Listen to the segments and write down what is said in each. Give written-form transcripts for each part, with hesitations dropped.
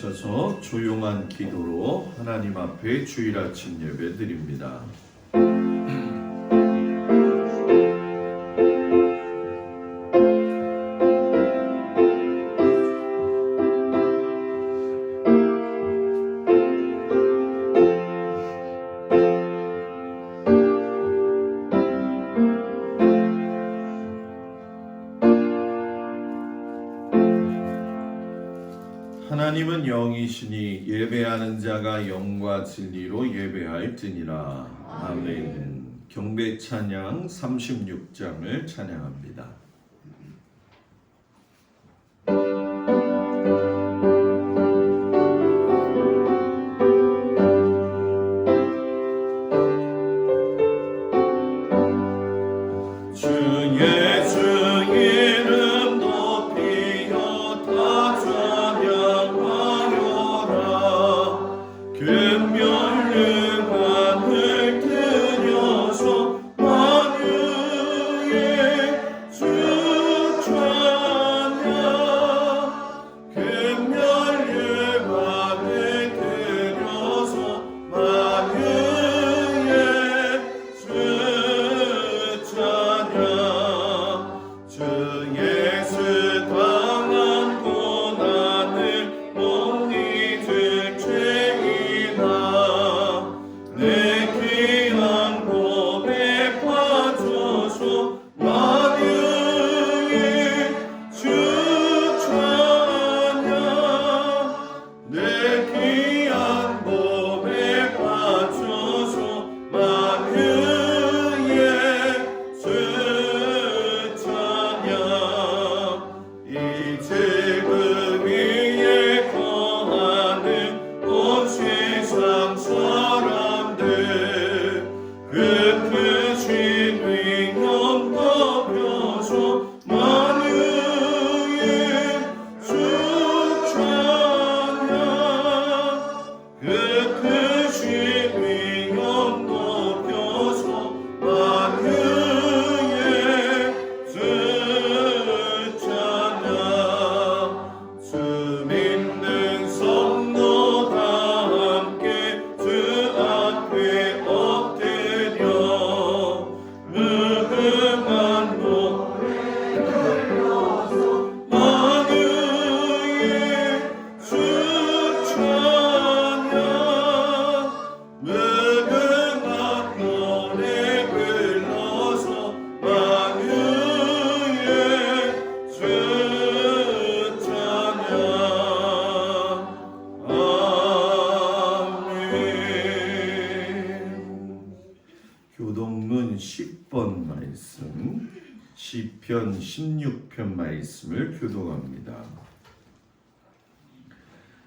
앉으셔서 조용한 기도로 하나님 앞에 주일 아침 예배 드립니다. 하나님은 영이시니 예배하는 자가 영과 진리로 예배할지니라. 아멘. 경배 찬양 36장을 찬양합니다. 교동문 10번 말씀, 시편 16편 말씀을 교독합니다.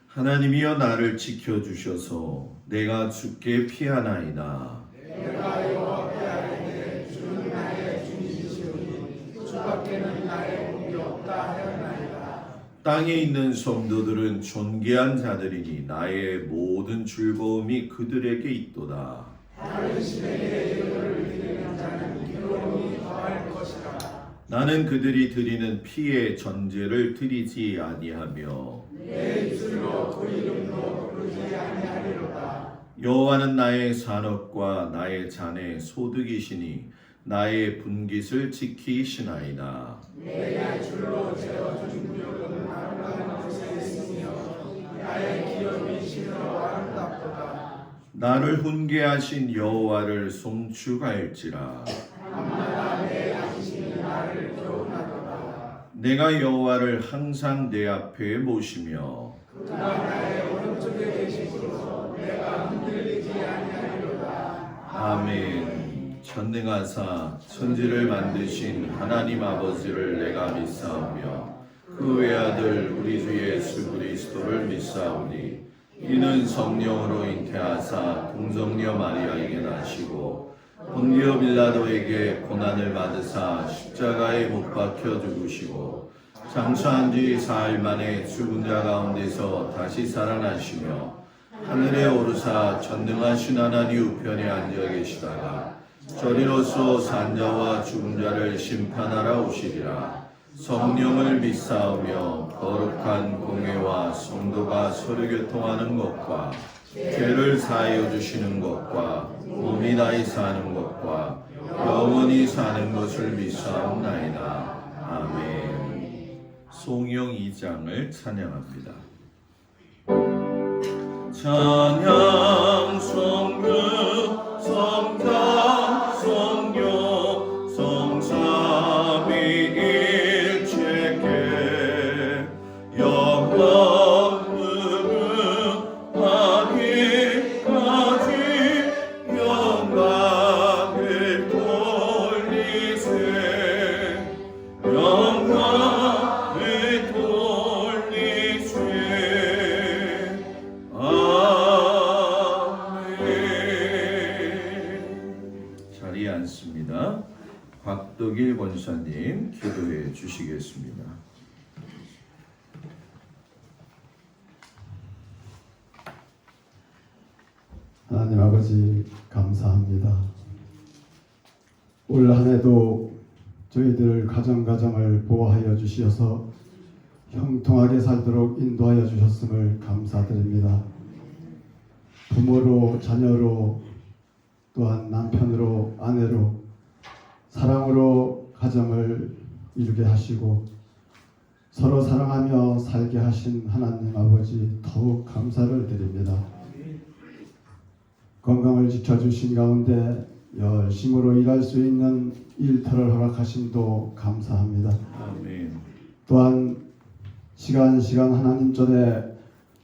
하나님이여 나를 지켜주셔서 내가 주께 피하나이다. 내가 여호와께 아뢰되 주는 나의 중심이시오니 주밖에는 나의 복이 없다 하였나이다. 땅에 있는 성도들은 존귀한 자들이니 나의 모든 즐거움이 그들에게 있도다. 다른 신에게 예물을 드리는 자는 기쁨이 더할 것이라. 나는 그들이 드리는 피의 전제를 드리지 아니하며 내 입술로 그 이름도 부르지 아니하리로다. 여호와는 나의 산업과 나의 잔의 소득이시니 나의 분깃을 지키시나이다. 내가 줄로 재어준 구역은 아름다운 곳에 있으며 나의 기업이 신으로 아름답도다. 나를 훈계하신 여호와를 송축할지라. 밤마다 내 양심이 나를 교훈하도다. 내가 여호와를 항상 내 앞에 모시며 그가 나의 오른쪽에 계시므로 내가 흔들리지 아니하리로다. 아멘. 전능하사 천지를 만드신 하나님 아버지를 내가 믿사오며 그 외아들 우리 주 예수 그리스도를 믿사오니 이는 성령으로 잉태하사 동정녀 마리아에게 나시고 본디오 빌라도에게 고난을 받으사 십자가에 못 박혀 죽으시고 장사한 뒤 사흘 만에 죽은 자 가운데서 다시 살아나시며 하늘에 오르사 전능하신 하나님 우편에 앉아 계시다가 저리로서 산자와 죽은 자를 심판하러 오시리라. 성령을 믿사오며 거룩한 공회와 성도가 서로 교통하는 것과 죄를 사하여 주시는 것과 몸이 다히 사는 것과 영원히 사는 것을 믿사옵나이다. 아멘. 송영 2장을 찬양합니다. 찬양 성령 성자 성령 성삼위일체께 영광은 아기까지 영광을 돌리세 영광을 돌리세. 자리에 앉습니다. 곽덕일 권사님 기도해 주시겠습니다. 하나님 아버지 감사합니다. 올 한 해도 저희들 가정을 보호하여 주시어서 형통하게 살도록 인도하여 주셨음을 감사드립니다. 부모로 자녀로 또한 남편으로 아내로 사랑으로 가정을 이루게 하시고 서로 사랑하며 살게 하신 하나님 아버지 더욱 감사를 드립니다. 건강을 지켜주신 가운데 열심으로 일할 수 있는 일터를 허락하심도 감사합니다. 아멘. 또한 시간 하나님 전에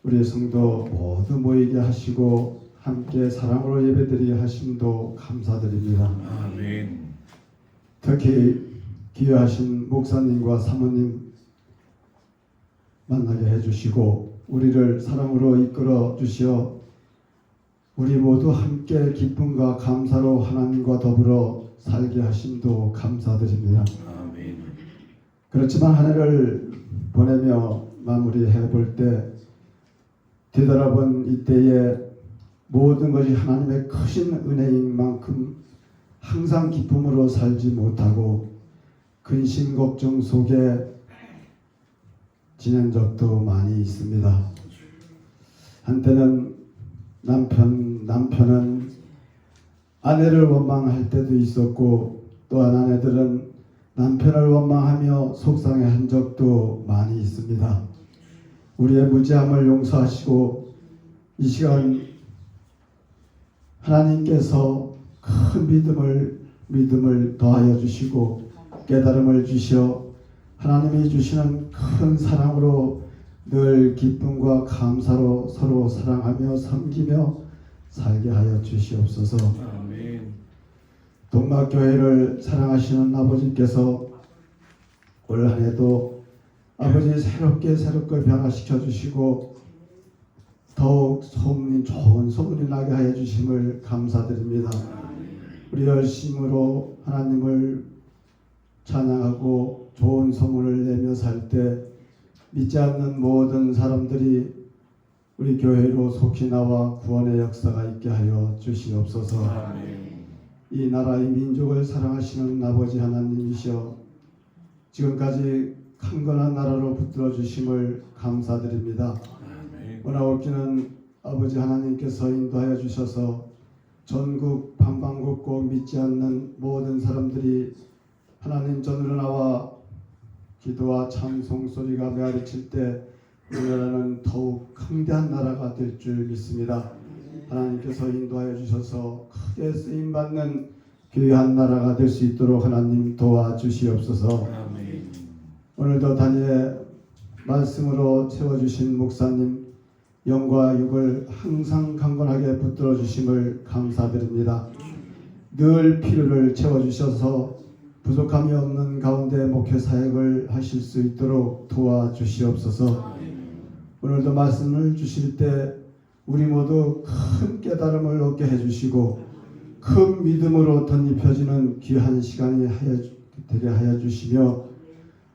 우리 성도 모두 모이게 하시고 함께 사랑으로 예배드리게 하심도 감사드립니다. 아멘. 특히 귀하신 목사님과 사모님 만나게 해주시고 우리를 사랑으로 이끌어 주시어 우리 모두 함께 기쁨과 감사로 하나님과 더불어 살게 하심도 감사드립니다. 아멘. 그렇지만 한 해를 보내며 마무리해 볼 때 되돌아본 이때에 모든 것이 하나님의 크신 은혜인 만큼 항상 기쁨으로 살지 못하고 근심 걱정 속에 지낸 적도 많이 있습니다. 한때는 남편은 아내를 원망할 때도 있었고 또한 아내들은 남편을 원망하며 속상해한 적도 많이 있습니다. 우리의 무지함을 용서하시고 이 시간 하나님께서 큰 믿음을 더하여 주시고 깨달음을 주시어 하나님이 주시는 큰 사랑으로 늘 기쁨과 감사로 서로 사랑하며 섬기며 살게 하여 주시옵소서. 아멘. 동막교회를 사랑하시는 아버지께서 올 한 해도 아버지 새롭게 변화시켜 주시고 더욱 좋은 소문이 나게 하여 주심을 감사드립니다. 우리 열심으로 하나님을 찬양하고 좋은 소문을 내며 살 때 믿지 않는 모든 사람들이 우리 교회로 속히 나와 구원의 역사가 있게 하여 주시옵소서. 아멘. 이 나라의 민족을 사랑하시는 아버지 하나님이시여 지금까지 강건한 나라로 붙들어 주심을 감사드립니다. 아멘. 원하옵기는 아버지 하나님께서 인도하여 주셔서 전국 방방곡곡 믿지 않는 모든 사람들이 하나님 전으로 나와 기도와 찬송 소리가 메아리칠 때 우리나라는 더욱 강대한 나라가 될 줄 믿습니다. 하나님께서 인도하여 주셔서 크게 쓰임받는 귀한 나라가 될 수 있도록 하나님 도와주시옵소서. 아멘. 오늘도 단위의 말씀으로 채워주신 목사님 영과 육을 항상 강건하게 붙들어 주심을 감사드립니다. 늘 필요를 채워주셔서 부족함이 없는 가운데 목회 사역을 하실 수 있도록 도와주시옵소서. 오늘도 말씀을 주실 때 우리 모두 큰 깨달음을 얻게 해주시고 큰 믿음으로 덧입혀지는 귀한 시간이 되게 하여 주시며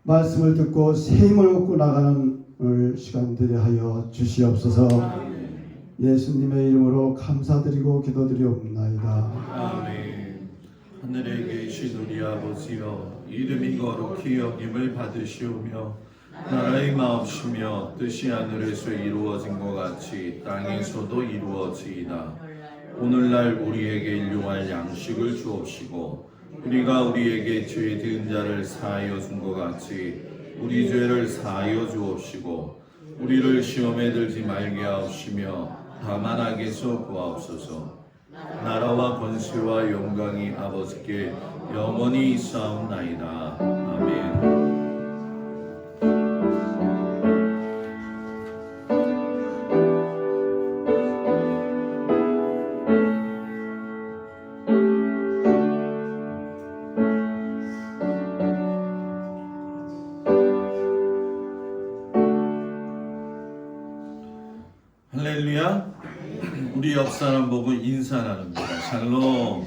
말씀을 듣고 새 힘을 얻고 나가는 오늘 시간 되게 하여 주시옵소서. 예수님의 이름으로 감사드리고 기도드리옵나이다. 아멘. 하늘에 계신 우리 아버지여 이름이 거룩히 여김을 받으시오며 나라의 마옵시며 뜻이 하늘에서 이루어진 것 같이 땅에서도 이루어지이다. 오늘날 우리에게 일용할 양식을 주옵시고 우리가 우리에게 죄 지은 자를 사하여 준 것 같이 우리 죄를 사하여 주옵시고 우리를 시험에 들지 말게 하옵시며 다만 악에서 구하옵소서. 나라와 권세와 영광이 아버지께 영원히 있사옵나이다. 아멘. 할렐루야. 우리 옆 사람 보고 인사 나눕니다. 샬롬.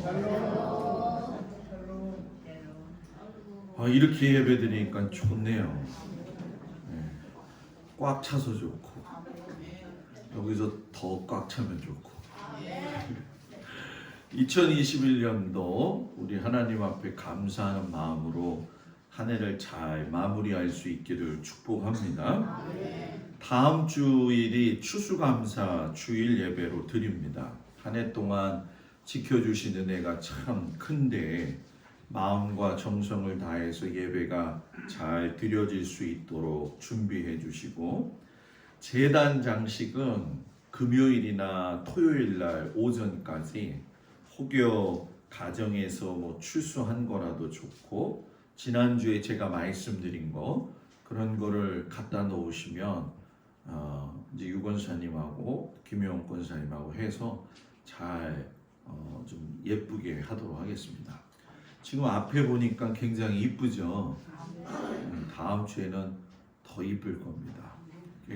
이렇게 예배 드리니까 좋네요. 꽉 차서 좋고 여기서 더 꽉 차면 좋고 2021년도 우리 하나님 앞에 감사하는 마음으로 한 해를 잘 마무리할 수 있기를 축복합니다. 다음 주일이 추수감사 주일 예배로 드립니다. 한 해 동안 지켜주신 은혜가 참 큰데 마음과 정성을 다해서 예배가 잘 드려질 수 있도록 준비해 주시고 제단 장식은 금요일이나 토요일 날 오전까지 혹여 가정에서 추수한 거라도 좋고 지난주에 제가 말씀드린 거 그런 거를 갖다 놓으시면 이제 유권사님하고 김용 권사님하고 해서 잘 좀 예쁘게 하도록 하겠습니다. 지금 앞에 보니까 굉장히 이쁘죠. 다음 주에는 더 이쁠 겁니다.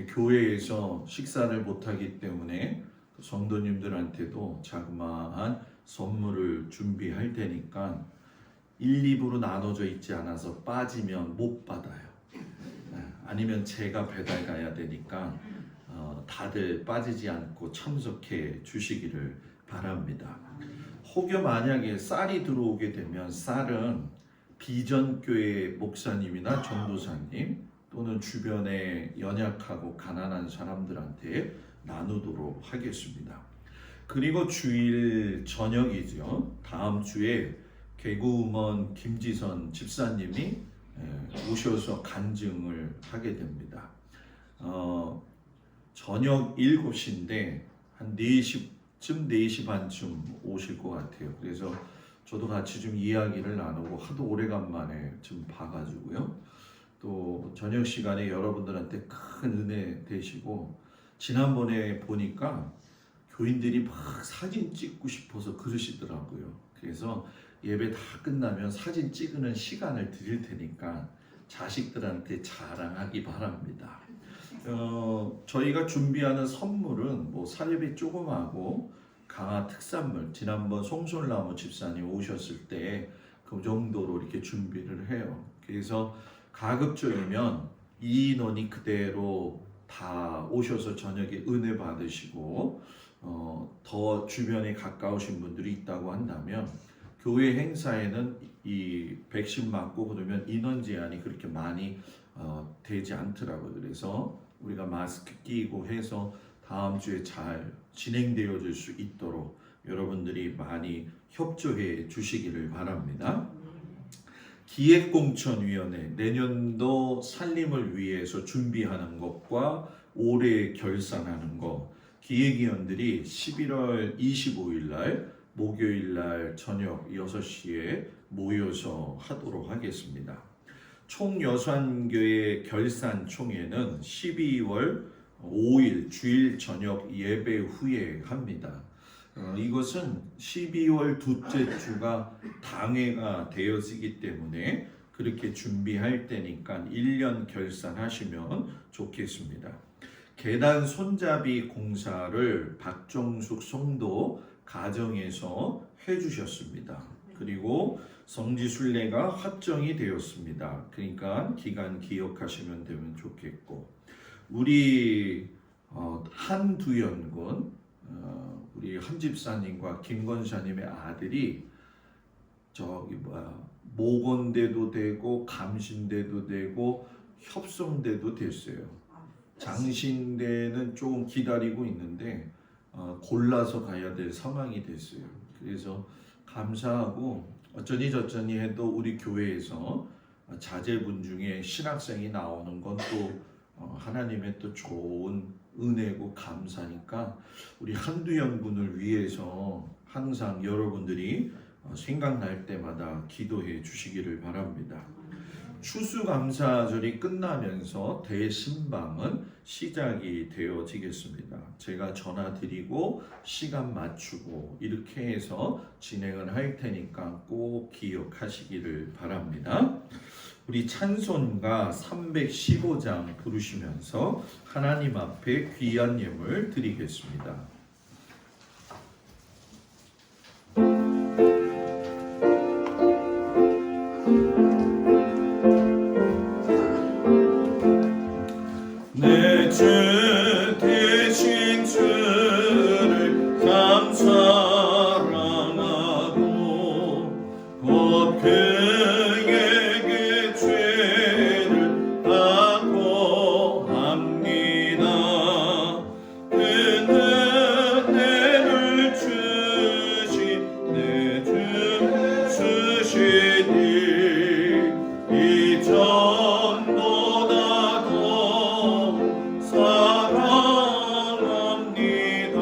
교회에서 식사를 못하기 때문에 성도님들한테도 자그마한 선물을 준비할 테니까 1, 2부로 나눠져 있지 않아서 빠지면 못 받아요. 아니면 제가 배달 가야 되니까 다들 빠지지 않고 참석해 주시기를 바랍니다. 혹여 만약에 쌀이 들어오게 되면 쌀은 비전교회 목사님이나 전도사님 또는 주변에 연약하고 가난한 사람들한테 나누도록 하겠습니다. 그리고 주일 저녁이죠. 다음 주에 개구먼 김지선 집사님이 오셔서 간증을 하게 됩니다. 저녁 7시인데 한 4시쯤 4시 반쯤 오실 것 같아요. 그래서 저도 같이 좀 이야기를 나누고 하도 오래간만에 좀 봐가지고요. 또 저녁 시간에 여러분들한테 큰 은혜 되시고 지난번에 보니까 교인들이 막 사진 찍고 싶어서 그러시더라고요. 그래서 예배 다 끝나면 사진 찍는 시간을 드릴 테니까 자식들한테 자랑하기 바랍니다. 저희가 준비하는 선물은 뭐 사례비 조금하고 강화 특산물 지난번 송솔나무 집사님 오셨을 때 그 정도로 이렇게 준비를 해요. 그래서 가급적이면 이 인원이 그대로 다 오셔서 저녁에 은혜 받으시고 더 주변에 가까우신 분들이 있다고 한다면 교회 행사에는 이 백신 맞고 그러면 인원 제한이 그렇게 많이 되지 않더라고요. 그래서 우리가 마스크 끼고 해서 다음 주에 잘 진행되어질 수 있도록 여러분들이 많이 협조해 주시기를 바랍니다. 기획공천위원회 내년도 살림을 위해서 준비하는 것과 올해 결산하는 것 기획위원들이 11월 25일 날 목요일 날 저녁 6시에 모여서 하도록 하겠습니다. 총여산교회 결산총회는 12월 5일 주일 저녁 예배 후에 합니다. 이것은 12월 둘째 주가 당회가 되어지기 때문에 그렇게 준비할 때니까 1년 결산하시면 좋겠습니다. 계단 손잡이 공사를 박정숙 성도 가정에서 해주셨습니다. 그리고 성지순례가 확정이 되었습니다. 그러니까 기간 기억하시면 되면 좋겠고 우리 한두연군 우리 한 집사님과 김 권사님의 아들이 모건대도 되고 감신대도 되고 협성대도 됐어요. 장신대는 조금 기다리고 있는데 골라서 가야 될 상황이 됐어요. 그래서 감사하고 어쩌니 저쩌니 해도 우리 교회에서 자제분 중에 신학생이 나오는 건 또 하나님의 또 좋은 은혜고 감사니까 우리 한두영 군을 위해서 항상 여러분들이 생각날 때마다 기도해 주시기를 바랍니다. 추수감사절이 끝나면서 대신방은 시작이 되어지겠습니다. 제가 전화 드리고 시간 맞추고 이렇게 해서 진행을 할 테니까 꼭 기억하시기를 바랍니다. 우리 찬송가 315장 부르시면서 하나님 앞에 귀한 예물 드리겠습니다. 내 주 되신 주를 참 사랑하고 곧 그에게 죄를 받고 합니다. 그 은혜를 주신 내 주 주시니 이전보다 사랑합니다.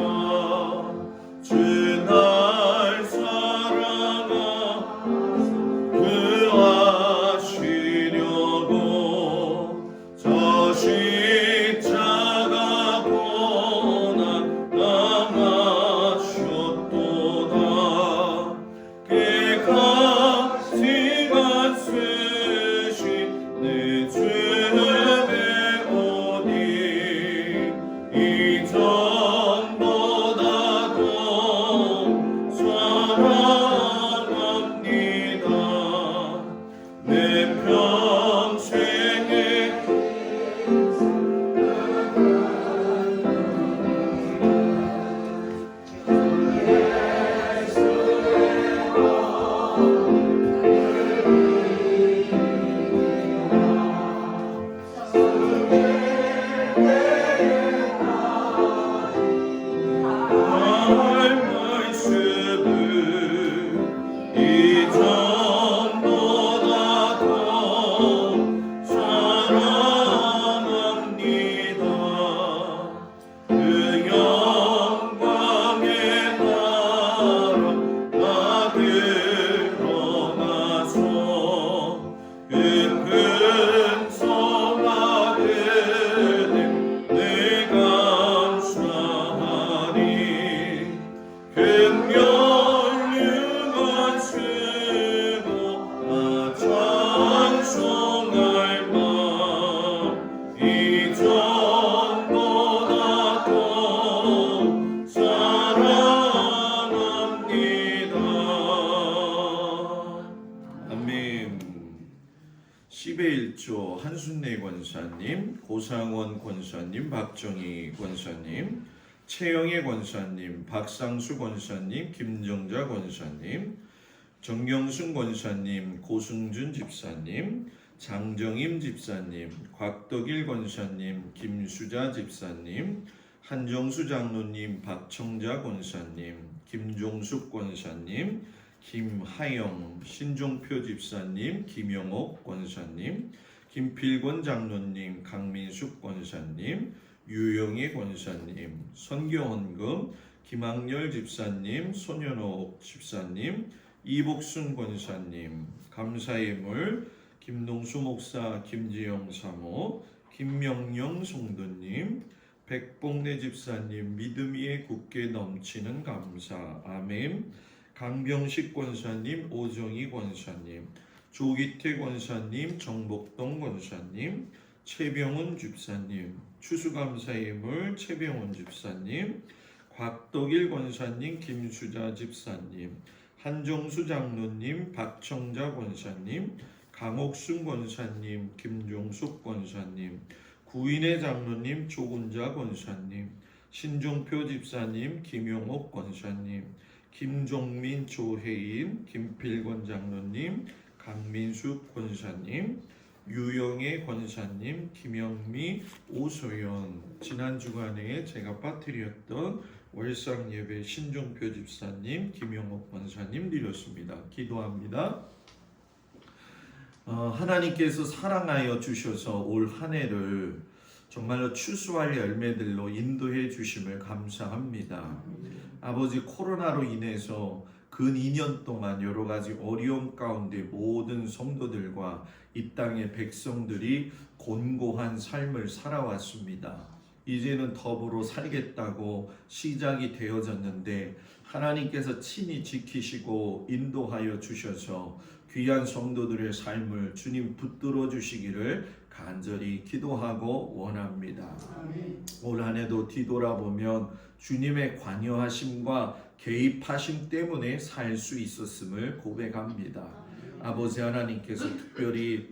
주 날 사랑하 구하시려고 저 십자가 고난 당하셨도다. 그 값지만 쓰신 내 주의 이전보다 더 사랑합니다. 내 평생에 이전보다 더 사랑합니다. 그 영광의 나라 다 드러나서 근성하게 내 감사하리. 금연류만 쓰고 찬송할 마 이전보다 더 사랑합니다. 아멘. 10의 1조 한순례 권사님, 고상원 권사님, 박정희 권사님, 최영애 권사님, 박상수 권사님, 김정자 권사님, 정경순 권사님, 고승준 집사님, 장정임 집사님, 곽덕일 권사님, 김수자 집사님, 한정수 장로님, 박청자 권사님, 김종숙 권사님, 김하영, 신종표 집사님, 김영옥 권사님, 김필권 장로님, 강민숙 권사님, 유영희 권사님, 선교헌금, 김학열 집사님, 손현옥 집사님, 이복순 권사님, 감사예물, 김동수 목사, 김지영 사모, 김명영 성도님, 백봉래 집사님, 믿음 위에 굳게 넘치는 감사, 아멘. 강병식 권사님, 오정희 권사님, 조기태 권사님, 정복동 권사님, 최병훈 집사님, 추수감사예물 최병훈 집사님, 곽덕일 권사님, 김수자 집사님, 한정수 장로님, 박청자 권사님, 강옥순 권사님, 김종숙 권사님, 구인의 장로님, 조군자 권사님, 신종표 집사님, 김용옥 권사님, 김종민, 조혜인, 김필권 장로님, 강민숙 권사님, 유영애 권사님, 김영미, 오소연, 지난 주간에 제가 빠뜨렸던 월상 예배 신종표 집사님, 김영옥 권사님 드렸습니다. 기도합니다. 하나님께서 사랑하여 주셔서 올 한 해를 정말로 추수할 열매들로 인도해 주심을 감사합니다. 아버지, 코로나로 인해서 근 2년 동안 여러 가지 어려움 가운데 모든 성도들과 이 땅의 백성들이 곤고한 삶을 살아왔습니다. 이제는 더불어 살겠다고 시작이 되어졌는데 하나님께서 친히 지키시고 인도하여 주셔서 귀한 성도들의 삶을 주님 붙들어 주시기를 간절히 기도하고 원합니다. 올 한 해도 뒤돌아보면 주님의 관여하심과 개입하심 때문에 살 수 있었음을 고백합니다. 아버지 하나님께서 특별히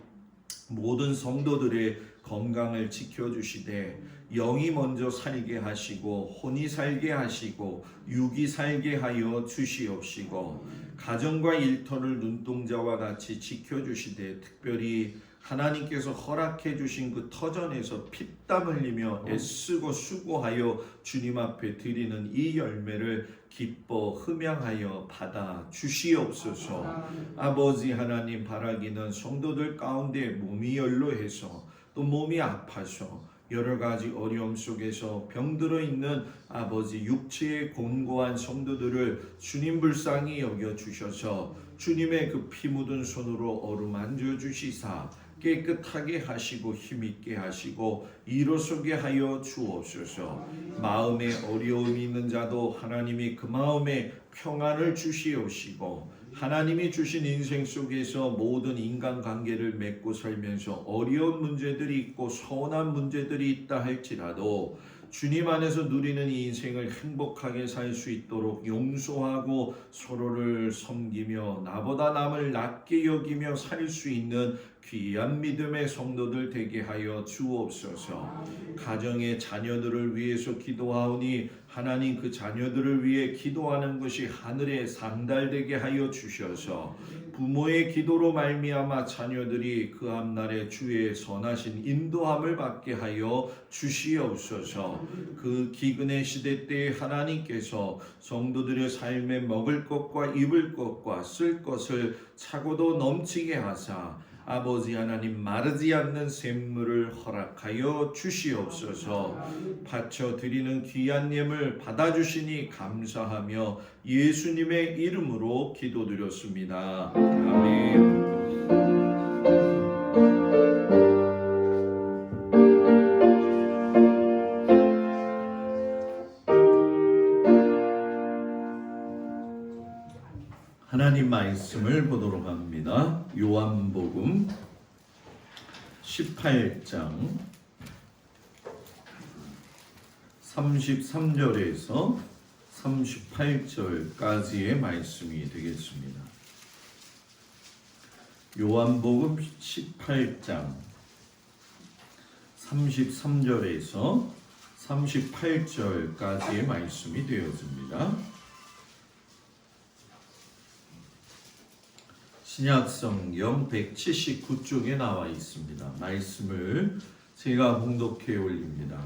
모든 성도들의 건강을 지켜주시되 영이 먼저 살게 하시고 혼이 살게 하시고 육이 살게 하여 주시옵시고 가정과 일터를 눈동자와 같이 지켜주시되 특별히 하나님께서 허락해 주신 그 터전에서 피땀 흘리며 애쓰고 수고하여 주님 앞에 드리는 이 열매를 기뻐 흠양하여 받아 주시옵소서. 아버지 하나님, 바라기는 성도들 가운데 몸이 연로해서 또 몸이 아파서 여러 가지 어려움 속에서 병들어 있는 아버지 육체의 곤고한 성도들을 주님 불쌍히 여겨 주셔서 주님의 그 피 묻은 손으로 어루만져 주시사 깨끗하게 하시고 힘있게 하시고 일어서게 하여 주옵소서. 마음에 어려움이 있는 자도 하나님이 그 마음에 평안을 주시옵시고 하나님이 주신 인생 속에서 모든 인간관계를 맺고 살면서 어려운 문제들이 있고 서운한 문제들이 있다 할지라도 주님 안에서 누리는 이 인생을 행복하게 살 수 있도록 용서하고 서로를 섬기며 나보다 남을 낮게 여기며 살 수 있는 귀한 믿음의 성도들 되게 하여 주옵소서. 가정의 자녀들을 위해서 기도하오니 하나님 그 자녀들을 위해 기도하는 것이 하늘에 상달되게 하여 주셔서 부모의 기도로 말미암아 자녀들이 그 앞날에 주의 선하신 인도함을 받게 하여 주시옵소서. 그 기근의 시대 때에 하나님께서 성도들의 삶에 먹을 것과 입을 것과 쓸 것을 차고도 넘치게 하사 아버지 하나님, 마르지 않는 샘물을 허락하여 주시옵소서. 바쳐 드리는 귀한 예물 받아주시니 감사하며 예수님의 이름으로 기도드렸습니다. 아멘. 하나님 말씀을 보도록 합니다. 요한복음 18장 33절에서 38절까지의 말씀이 되겠습니다. 요한복음 18장 33절에서 38절까지의 말씀이 되어집니다. 신약성경 179쪽에 나와 있습니다. 말씀을 제가 봉독해 올립니다.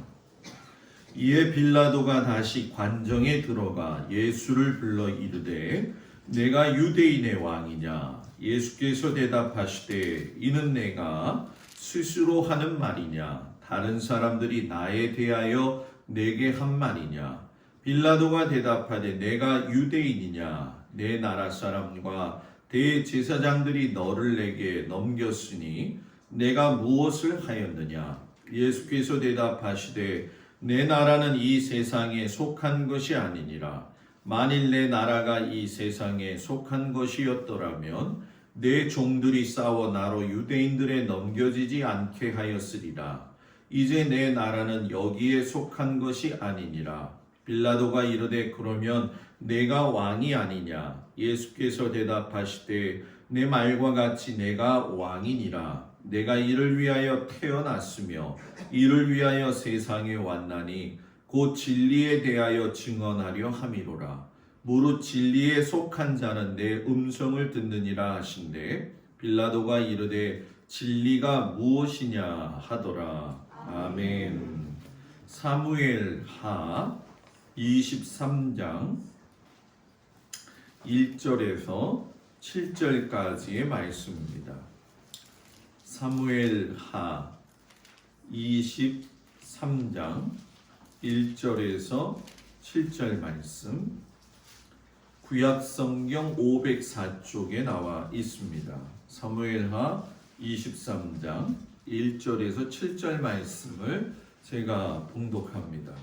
이에 빌라도가 다시 관정에 들어가 예수를 불러 이르되 내가 유대인의 왕이냐? 예수께서 대답하시되 이는 내가 스스로 하는 말이냐? 다른 사람들이 나에 대하여 내게 한 말이냐? 빌라도가 대답하되 내가 유대인이냐? 내 나라 사람과 대제사장들이 너를 내게 넘겼으니 내가 무엇을 하였느냐? 예수께서 대답하시되 내 나라는 이 세상에 속한 것이 아니니라. 만일 내 나라가 이 세상에 속한 것이었더라면 내 종들이 싸워 나로 유대인들에 넘겨지지 않게 하였으리라. 이제 내 나라는 여기에 속한 것이 아니니라. 빌라도가 이르되 그러면 내가 왕이 아니냐? 예수께서 대답하시되 내 말과 같이 내가 왕이니라. 내가 이를 위하여 태어났으며 이를 위하여 세상에 왔나니 곧 진리에 대하여 증언하려 함이로라. 무릇 진리에 속한 자는 내 음성을 듣느니라 하신대 빌라도가 이르되 진리가 무엇이냐 하더라. 아멘. 사무엘하 23장 1절에서 7절까지의 말씀입니다. 사무엘하 23장 1절에서 7절 말씀, 구약성경 504쪽에 나와 있습니다. 사무엘하 23장 1절에서 7절 말씀을 제가 봉독합니다.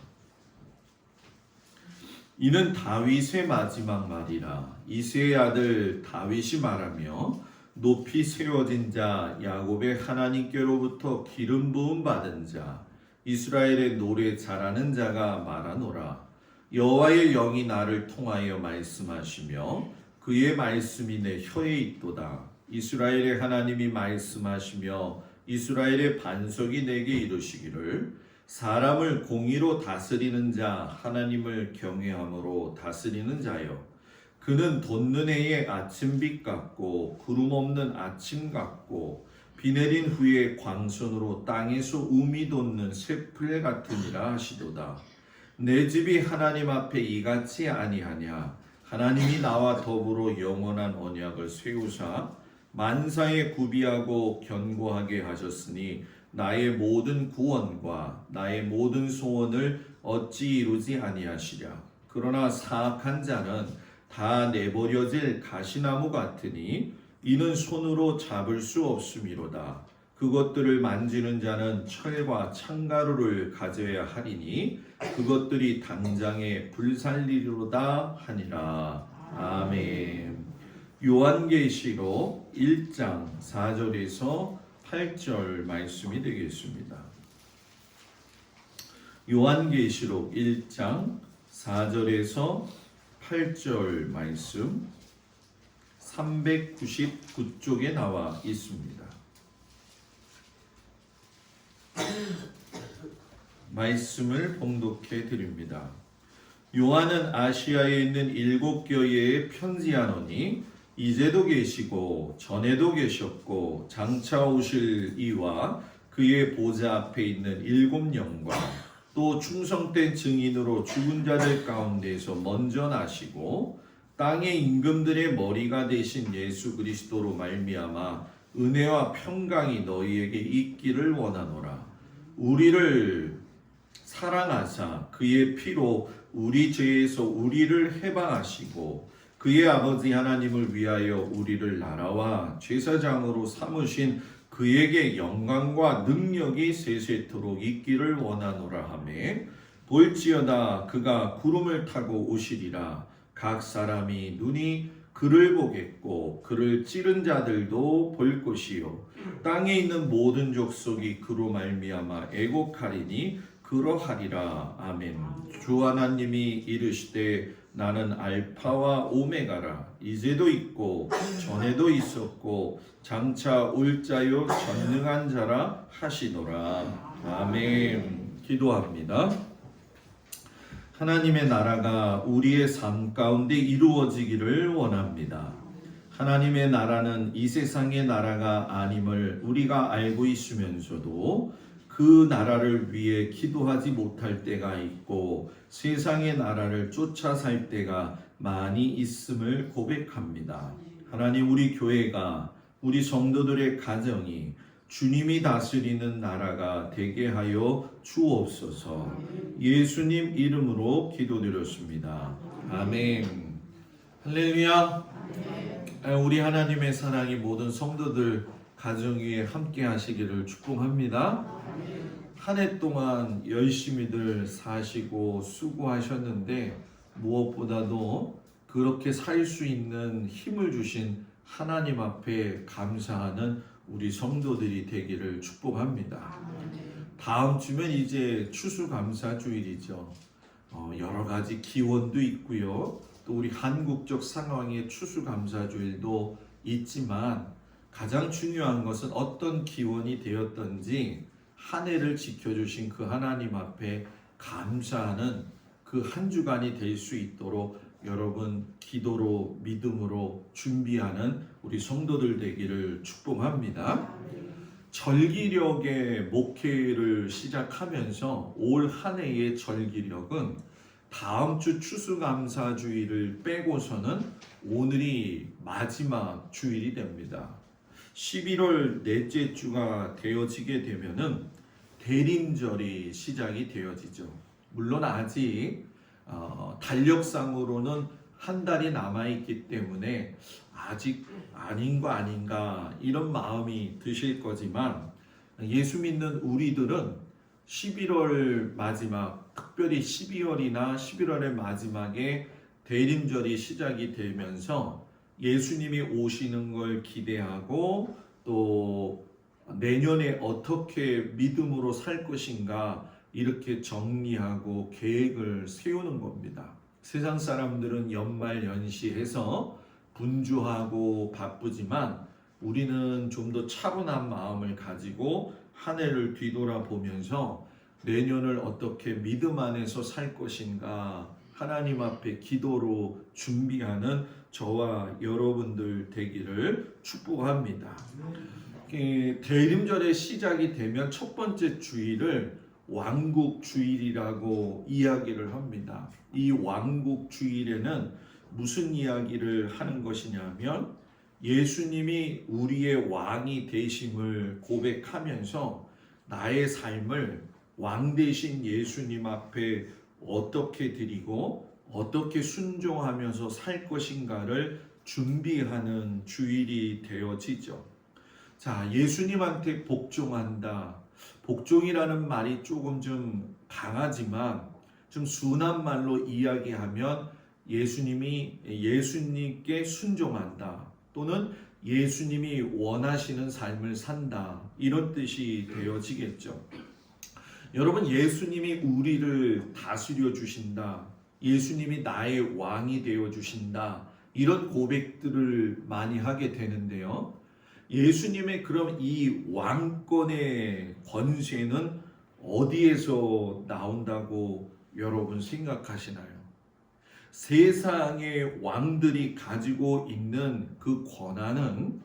이는 다윗의 마지막 말이라. 이새의 아들 다윗이 말하며 높이 세워진 자 야곱의 하나님께로부터 기름 부음 받은 자 이스라엘의 노래 잘하는 자가 말하노라. 여호와의 영이 나를 통하여 말씀하시며 그의 말씀이 내 혀에 있도다. 이스라엘의 하나님이 말씀하시며 이스라엘의 반석이 내게 이르시기를 사람을 공의로 다스리는 자 하나님을 경외함으로 다스리는 자여 그는 돋는 해의 아침빛 같고 구름 없는 아침 같고 비 내린 후에 광선으로 땅에서 우미 돋는 새풀 같으니라 하시도다. 내 집이 하나님 앞에 이같이 아니하냐. 하나님이 나와 더불어 영원한 언약을 세우사 만사에 구비하고 견고하게 하셨으니 나의 모든 구원과 나의 모든 소원을 어찌 이루지 아니하시랴. 그러나 사악한 자는 다 내버려질 가시나무 같으니 이는 손으로 잡을 수 없음이로다. 그것들을 만지는 자는 철과 창가루를 가져야 하리니 그것들이 당장에 불살리리로다 하니라. 아멘. 요한계시록 1장 4절에서 8절 말씀이 되겠습니다. 요한계시록 1장 4절에서 8절 말씀 399쪽에 나와 있습니다. 말씀을 봉독해 드립니다. 요한은 아시아에 있는 7교회에 편지하노니 이제도 계시고 전에도 계셨고 장차 오실 이와 그의 보좌 앞에 있는 7영과 또 충성된 증인으로 죽은 자들 가운데서 먼저 나시고 땅의 임금들의 머리가 되신 예수 그리스도로 말미암아 은혜와 평강이 너희에게 있기를 원하노라. 우리를 사랑하사 그의 피로 우리 죄에서 우리를 해방하시고 그의 아버지 하나님을 위하여 우리를 나라와 제사장으로 삼으신 그에게 영광과 능력이 세세토록 있기를 원하노라 하매 볼지어다 그가 구름을 타고 오시리라. 각 사람이 눈이 그를 보겠고 그를 찌른 자들도 볼 것이요 땅에 있는 모든 족속이 그로 말미암아 애곡하리니 그러하리라. 아멘. 주 하나님이 이르시되 나는 알파와 오메가라. 이제도 있고 전에도 있었고 장차 올 자요 전능한 자라 하시노라. 아멘. 기도합니다. 하나님의 나라가 우리의 삶 가운데 이루어지기를 원합니다. 하나님의 나라는 이 세상의 나라가 아님을 우리가 알고 있으면서도 그 나라를 위해 기도하지 못할 때가 있고 세상의 나라를 쫓아 살 때가 많이 있음을 고백합니다. 하나님, 우리 교회가 우리 성도들의 가정이 주님이 다스리는 나라가 되게 하여 주옵소서. 예수님 이름으로 기도드렸습니다. 아멘. 할렐루야. 우리 하나님의 사랑이 모든 성도들 가정 위에 함께 하시기를 축복합니다. 한 해 동안 열심히들 사시고 수고하셨는데 무엇보다도 그렇게 살 수 있는 힘을 주신 하나님 앞에 감사하는 우리 성도들이 되기를 축복합니다. 다음 주면 이제 추수감사주일이죠. 여러 가지 기원도 있고요. 또 우리 한국적 상황의 추수감사주일도 있지만 가장 중요한 것은 어떤 기원이 되었던지 한 해를 지켜주신 그 하나님 앞에 감사하는 그 한 주간이 될 수 있도록 여러분 기도로 믿음으로 준비하는 우리 성도들 되기를 축복합니다. 절기력의 목회를 시작하면서 올 한 해의 절기력은 다음 주 추수감사주일을 빼고서는 오늘이 마지막 주일이 됩니다. 11월 넷째 주가 되어지게 되면은 대림절이 시작이 되어지죠. 물론 아직 달력상으로는 한 달이 남아있기 때문에 아직 아닌 거 아닌가 이런 마음이 드실 거지만 예수 믿는 우리들은 11월 마지막, 특별히 12월이나 11월의 마지막에 대림절이 시작이 되면서 예수님이 오시는 걸 기대하고 또 내년에 어떻게 믿음으로 살 것인가 이렇게 정리하고 계획을 세우는 겁니다. 세상 사람들은 연말 연시해서 분주하고 바쁘지만 우리는 좀 더 차분한 마음을 가지고 한 해를 뒤돌아보면서 내년을 어떻게 믿음 안에서 살 것인가 하나님 앞에 기도로 준비하는 저와 여러분들 되기를 축복합니다. 대림절의 시작이 되면 첫 번째 주일을 왕국 주일이라고 이야기를 합니다. 이 왕국 주일에는 무슨 이야기를 하는 것이냐면 예수님이 우리의 왕이 되심을 고백하면서 나의 삶을 왕 되신 예수님 앞에 어떻게 드리고 어떻게 순종하면서 살 것인가를 준비하는 주일이 되어지죠. 자, 예수님한테 복종한다. 복종이라는 말이 조금 좀 강하지만 좀 순한 말로 이야기하면 예수님께 순종한다. 또는 예수님이 원하시는 삶을 산다. 이런 뜻이 되어지겠죠. 여러분, 예수님이 우리를 다스려 주신다. 예수님이 나의 왕이 되어 주신다. 이런 고백들을 많이 하게 되는데요. 예수님의 그럼 이 왕권의 권세는 어디에서 나온다고 여러분 생각하시나요? 세상의 왕들이 가지고 있는 그 권한은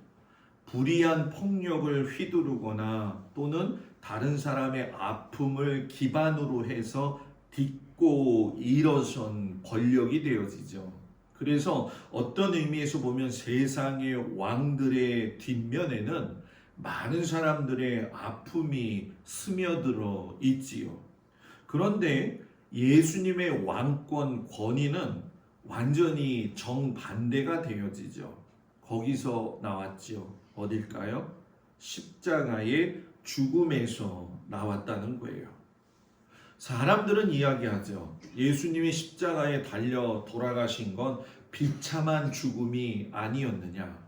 불의한 폭력을 휘두르거나 또는 다른 사람의 아픔을 기반으로 해서 딛고 일어선 권력이 되어지죠. 그래서 어떤 의미에서 보면 세상의 왕들의 뒷면에는 많은 사람들의 아픔이 스며들어 있지요. 그런데 예수님의 왕권 권위는 완전히 정반대가 되어지죠. 거기서 나왔죠. 어딜까요? 십자가의 죽음에서 나왔다는 거예요. 사람들은 이야기하죠. 예수님이 십자가에 달려 돌아가신 건 비참한 죽음이 아니었느냐.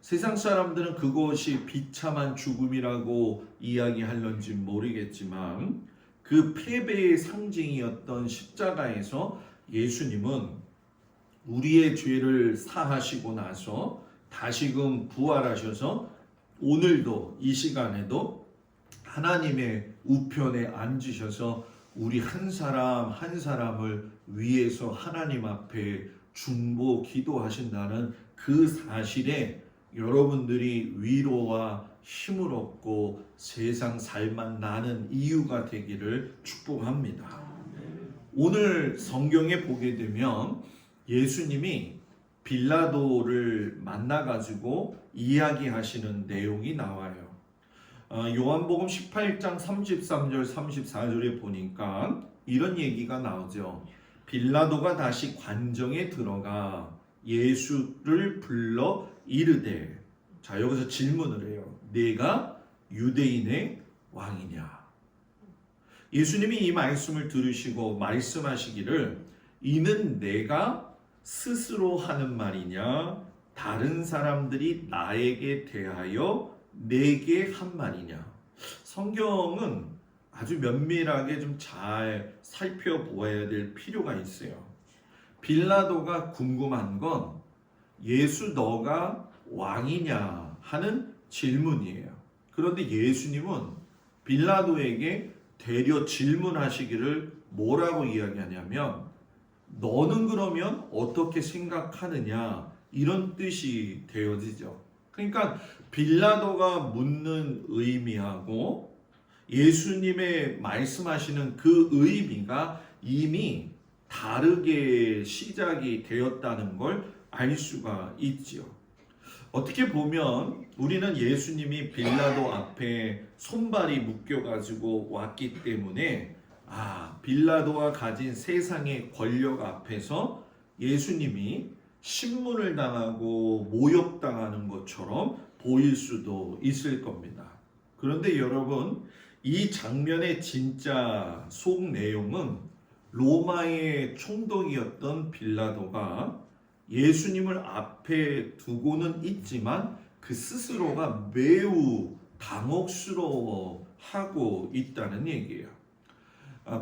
세상 사람들은 그것이 비참한 죽음이라고 이야기할런지 모르겠지만 그 패배의 상징이었던 십자가에서 예수님은 우리의 죄를 사하시고 나서 다시금 부활하셔서 오늘도 이 시간에도 하나님의 우편에 앉으셔서 우리 한 사람 한 사람을 위해서 하나님 앞에 중보 기도하신다는 그 사실에 여러분들이 위로와 힘을 얻고 세상 살만 나는 이유가 되기를 축복합니다. 오늘 성경에 보게 되면 예수님이 빌라도를 만나가지고 이야기하시는 내용이 나와요. 요한복음 18장 33절 34절에 보니까 이런 얘기가 나오죠. 빌라도가 다시 관정에 들어가 예수를 불러 이르되, 자 여기서 질문을 해요. 내가 유대인의 왕이냐? 예수님이 이 말씀을 들으시고 말씀하시기를 이는 내가 스스로 하는 말이냐 다른 사람들이 나에게 대하여 내게 한 말이냐. 성경은 아주 면밀하게 좀 잘 살펴보아야 될 필요가 있어요. 빌라도가 궁금한 건 예수 너가 왕이냐 하는 질문이에요. 그런데 예수님은 빌라도에게 되려 질문하시기를 뭐라고 이야기하냐면 너는 그러면 어떻게 생각하느냐 이런 뜻이 되어지죠. 그러니까 빌라도가 묻는 의미하고 예수님의 말씀하시는 그 의미가 이미 다르게 시작이 되었다는 걸 알 수가 있지요. 어떻게 보면 우리는 예수님이 빌라도 앞에 손발이 묶여가지고 왔기 때문에 빌라도가 가진 세상의 권력 앞에서 예수님이 신문을 당하고 모욕당하는 것처럼 보일 수도 있을 겁니다. 그런데 여러분, 이 장면의 진짜 속 내용은 로마의 총독이었던 빌라도가 예수님을 앞에 두고는 있지만 그 스스로가 매우 당혹스러워하고 있다는 얘기예요.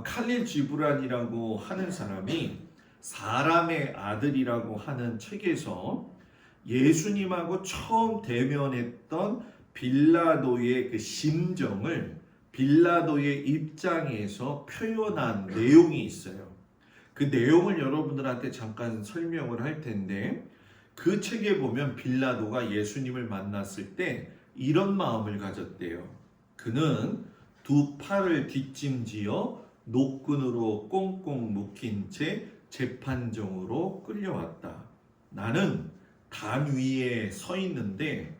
칼릴 지브란이라고 하는 사람이 사람의 아들이라고 하는 책에서 예수님하고 처음 대면했던 빌라도의 그 심정을 빌라도의 입장에서 표현한 내용이 있어요. 그 내용을 여러분들한테 잠깐 설명을 할 텐데, 그 책에 보면 빌라도가 예수님을 만났을 때 이런 마음을 가졌대요. 그는 두 팔을 뒷짐지어 노끈으로 꽁꽁 묶인 채 재판정으로 끌려왔다. 나는 단 위에 서 있는데,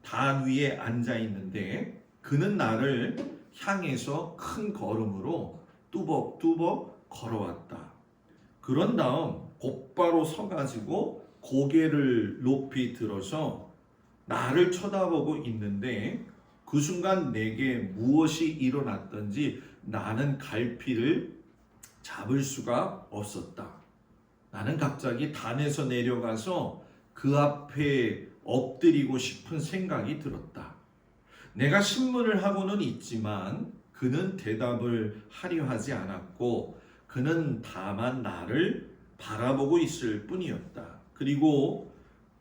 단 위에 앉아 있는데 그는 나를 향해서 큰 걸음으로 뚜벅뚜벅 걸어왔다. 그런 다음 곧바로 서가지고 고개를 높이 들어서 나를 쳐다보고 있는데, 그 순간 내게 무엇이 일어났던지 나는 갈피를 잡을 수가 없었다. 나는 갑자기 단에서 내려가서 그 앞에 엎드리고 싶은 생각이 들었다. 내가 신문을 하고는 있지만 그는 대답을 하려 하지 않았고, 그는 다만 나를 바라보고 있을 뿐이었다. 그리고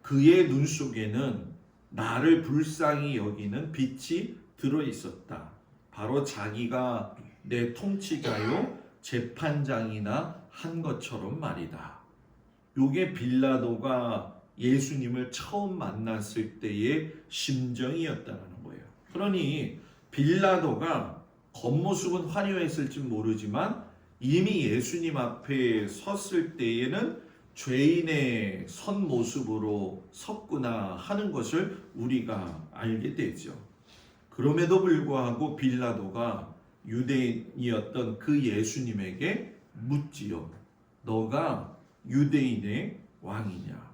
그의 눈 속에는 나를 불쌍히 여기는 빛이 들어 있었다. 바로 자기가 내 통치자요 재판장이나 한 것처럼 말이다. 요게 빌라도가 예수님을 처음 만났을 때의 심정이었다는 거예요. 그러니 빌라도가 겉모습은 화려했을지 모르지만 이미 예수님 앞에 섰을 때에는 죄인의 선 모습으로 섰구나 하는 것을 우리가 알게 되죠. 그럼에도 불구하고 빌라도가 유대인이었던 그 예수님에게 묻지요. 너가 유대인의 왕이냐?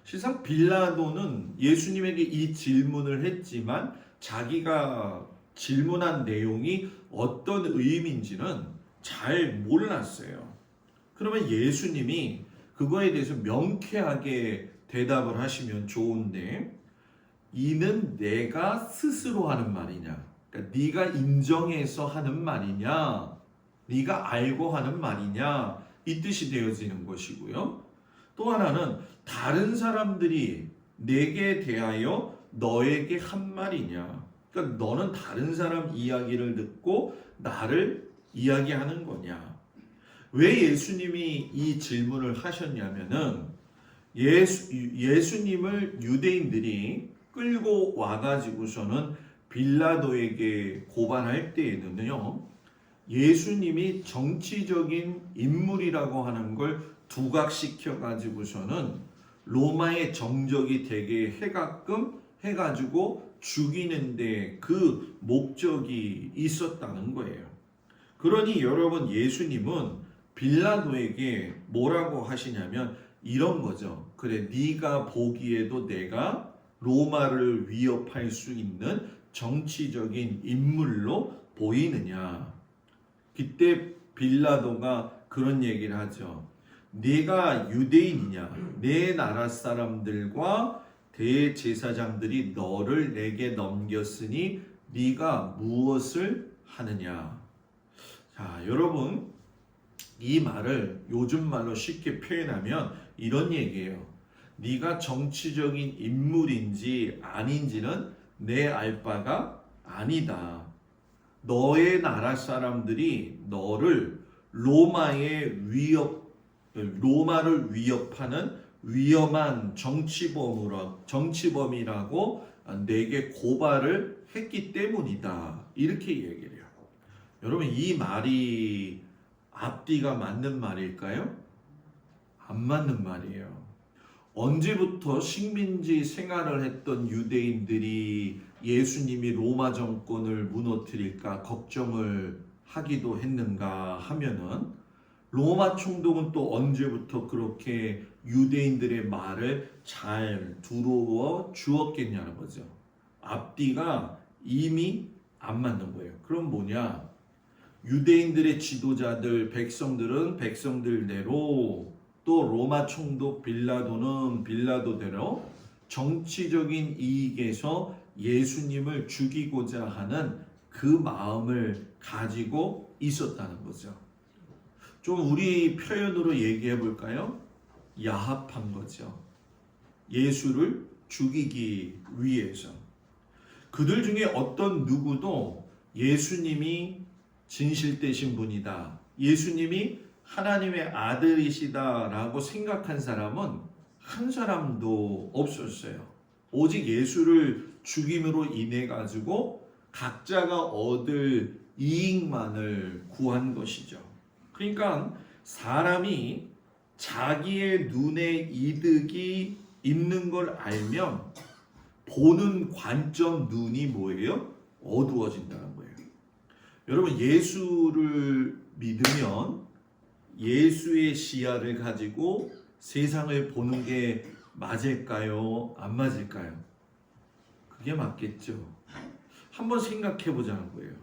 실상 빌라도는 예수님에게 이 질문을 했지만 자기가 질문한 내용이 어떤 의미인지는 잘 몰랐어요. 그러면 예수님이 그거에 대해서 명쾌하게 대답을 하시면 좋은데, 이는 내가 스스로 하는 말이냐? 그러니까 네가 인정해서 하는 말이냐? 네가 알고 하는 말이냐? 이 뜻이 되어지는 것이고요. 또 하나는 다른 사람들이 내게 대하여 너에게 한 말이냐? 그러니까 너는 다른 사람 이야기를 듣고 나를 이야기하는 거냐? 왜 예수님이 이 질문을 하셨냐면은 예수님을 유대인들이 끌고 와가지고서는 빌라도에게 고발할 때에는요, 예수님이 정치적인 인물이라고 하는 걸 두각시켜 가지고서는 로마의 정적이 되게 해가끔 해가지고 죽이는데 그 목적이 있었다는 거예요. 그러니 여러분, 예수님은 빌라도에게 뭐라고 하시냐면 이런 거죠. 그래, 네가 보기에도 내가 로마를 위협할 수 있는 정치적인 인물로 보이느냐? 그때 빌라도가 그런 얘기를 하죠. 네가 유대인이냐? 내 나라 사람들과 대제사장들이 너를 내게 넘겼으니 네가 무엇을 하느냐? 자, 여러분, 이 말을 요즘 말로 쉽게 표현하면 이런 얘기예요. 네가 정치적인 인물인지 아닌지는 내 알 바가 아니다. 너의 나라 사람들이 너를 로마의 로마를 위협하는 위험한 정치범이라고 내게 고발을 했기 때문이다. 이렇게 얘기를 해요. 여러분, 이 말이 앞뒤가 맞는 말일까요? 안 맞는 말이에요. 언제부터 식민지 생활을 했던 유대인들이 예수님이 로마 정권을 무너뜨릴까 걱정을 하기도 했는가 하면은 로마 총독은 또 언제부터 그렇게 유대인들의 말을 잘 들어워 주었겠냐는 거죠. 앞뒤가 이미 안 맞는 거예요. 그럼 뭐냐? 유대인들의 지도자들, 백성들은 백성들대로, 또 로마 총독 빌라도는 빌라도대로 정치적인 이익에서 예수님을 죽이고자 하는 그 마음을 가지고 있었다는 거죠. 좀 우리 표현으로 얘기해 볼까요? 야합한 거죠. 예수를 죽이기 위해서. 그들 중에 어떤 누구도 예수님이 진실되신 분이다, 예수님이 하나님의 아들이시다라고 생각한 사람은 한 사람도 없었어요. 오직 예수를 죽임으로 인해 가지고 각자가 얻을 이익만을 구한 것이죠. 그러니까 사람이 자기의 눈에 이득이 있는 걸 알면 보는 관점, 눈이 뭐예요? 어두워진다는 거예요. 여러분, 예수를 믿으면 예수의 시야를 가지고 세상을 보는 게 맞을까요? 안 맞을까요? 그게 맞겠죠. 한번 생각해 보자는 거예요.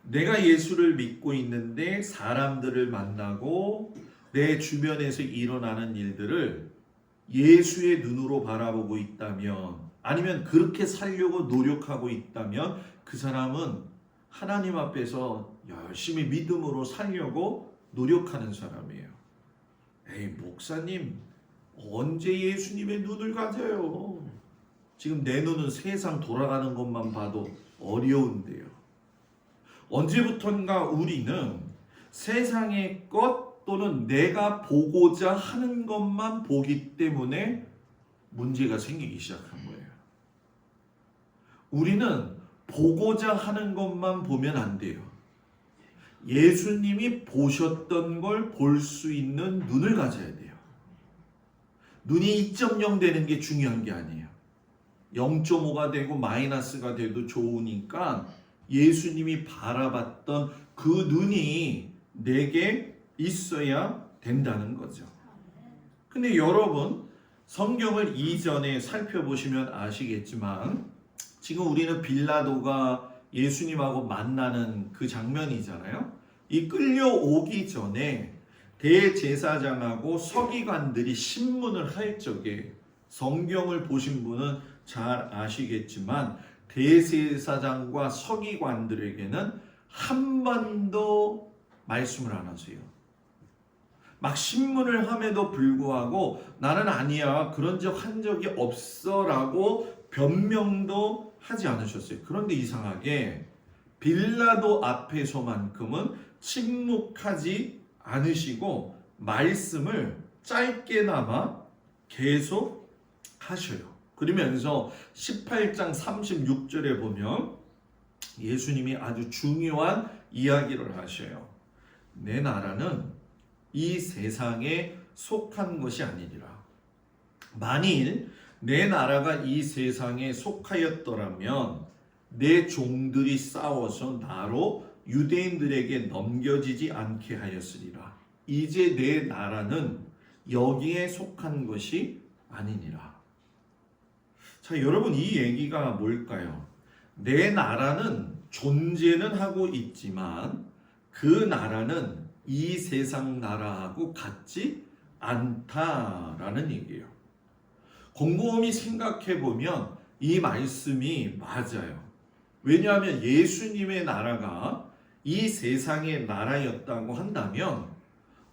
내가 예수를 믿고 있는데 사람들을 만나고 내 주변에서 일어나는 일들을 예수의 눈으로 바라보고 있다면, 아니면 그렇게 살려고 노력하고 있다면 그 사람은 하나님 앞에서 열심히 믿음으로 살려고 노력하는 사람이에요. 에이, 목사님, 언제 예수님의 눈을 가져요? 지금 내 눈은 세상 돌아가는 것만 봐도 어려운데요. 언제부턴가 우리는 세상의 것 또는 내가 보고자 하는 것만 보기 때문에 문제가 생기기 시작한 거예요. 우리는 보고자 하는 것만 보면 안 돼요. 예수님이 보셨던 걸 볼 수 있는 눈을 가져야 돼요. 눈이 2.0 되는 게 중요한 게 아니에요. 0.5가 되고 마이너스가 돼도 좋으니까 예수님이 바라봤던 그 눈이 내게 있어야 된다는 거죠. 근데 여러분, 성경을 이전에 살펴보시면 아시겠지만 지금 우리는 빌라도가 예수님하고 만나는 그 장면이잖아요. 이 끌려오기 전에 대제사장하고 서기관들이 신문을 할 적에, 성경을 보신 분은 잘 아시겠지만 대제사장과 서기관들에게는 한 번도 말씀을 안 하세요. 막 신문을 함에도 불구하고 나는 아니야, 그런 적 한 적이 없어 라고 변명도 하지 않으셨어요. 그런데 이상하게 빌라도 앞에서만큼은 침묵하지 않으시고 말씀을 짧게나마 계속 하셔요. 그러면서 18장 36절에 보면 예수님이 아주 중요한 이야기를 하셔요. 내 나라는 이 세상에 속한 것이 아니니라. 만일 내 나라가 이 세상에 속하였더라면 내 종들이 싸워서 나로 유대인들에게 넘겨지지 않게 하였으리라. 이제 내 나라는 여기에 속한 것이 아니니라. 자, 여러분, 이 얘기가 뭘까요? 내 나라는 존재는 하고 있지만 그 나라는 이 세상 나라하고 같지 않다라는 얘기예요. 곰곰이 생각해 보면 이 말씀이 맞아요. 왜냐하면 예수님의 나라가 이 세상의 나라였다고 한다면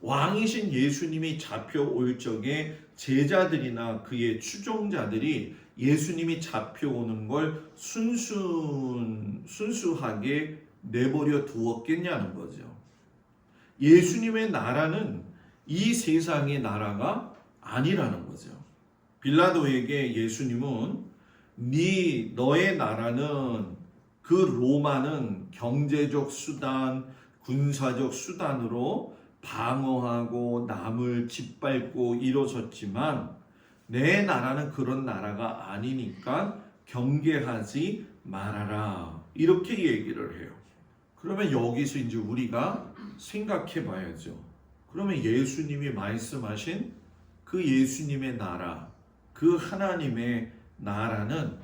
왕이신 예수님이 잡혀올 적에 제자들이나 그의 추종자들이 예수님이 잡혀오는 걸 순수하게 내버려 두었겠냐는 거죠. 예수님의 나라는 이 세상의 나라가 아니라는 거죠. 빌라도에게 예수님은 너의 나라는 그 로마는 경제적 수단, 군사적 수단으로 방어하고 남을 짓밟고 일어섰지만 내 나라는 그런 나라가 아니니까 경계하지 말아라. 이렇게 얘기를 해요. 그러면 여기서 이제 우리가 생각해 봐야죠. 그러면 예수님이 말씀하신 그 예수님의 나라, 그 하나님의 나라는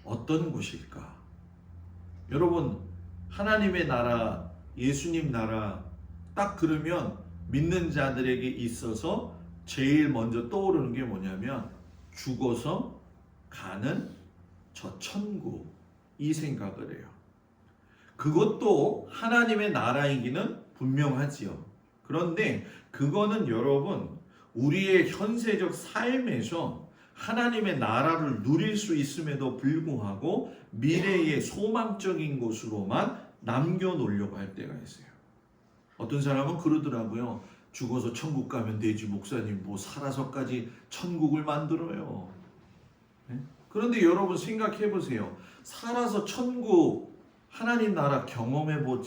어떤 곳일까? 여러분, 하나님의 나라, 예수님 나라 딱 그러면 믿는 자들에게 있어서 제일 먼저 떠오르는 게 뭐냐면 죽어서 가는 저 천국, 이 생각을 해요. 그것도 하나님의 나라이기는 분명하지요. 그런데 그거는 여러분 우리의 현세적 삶에서 하나님의 나라를 누릴 수 있음에도 불구하고 미래의 소망적인 곳으로만 남겨놓으려고 할 때가 있어요. 어떤 사람은 그러더라고요. 죽어서 천국 가면 되지 목사님 뭐 살아서까지 천국을 만들어요. 네? 그런데 여러분 생각해 보세요. 살아서 천국 하나님 나라 경험해보고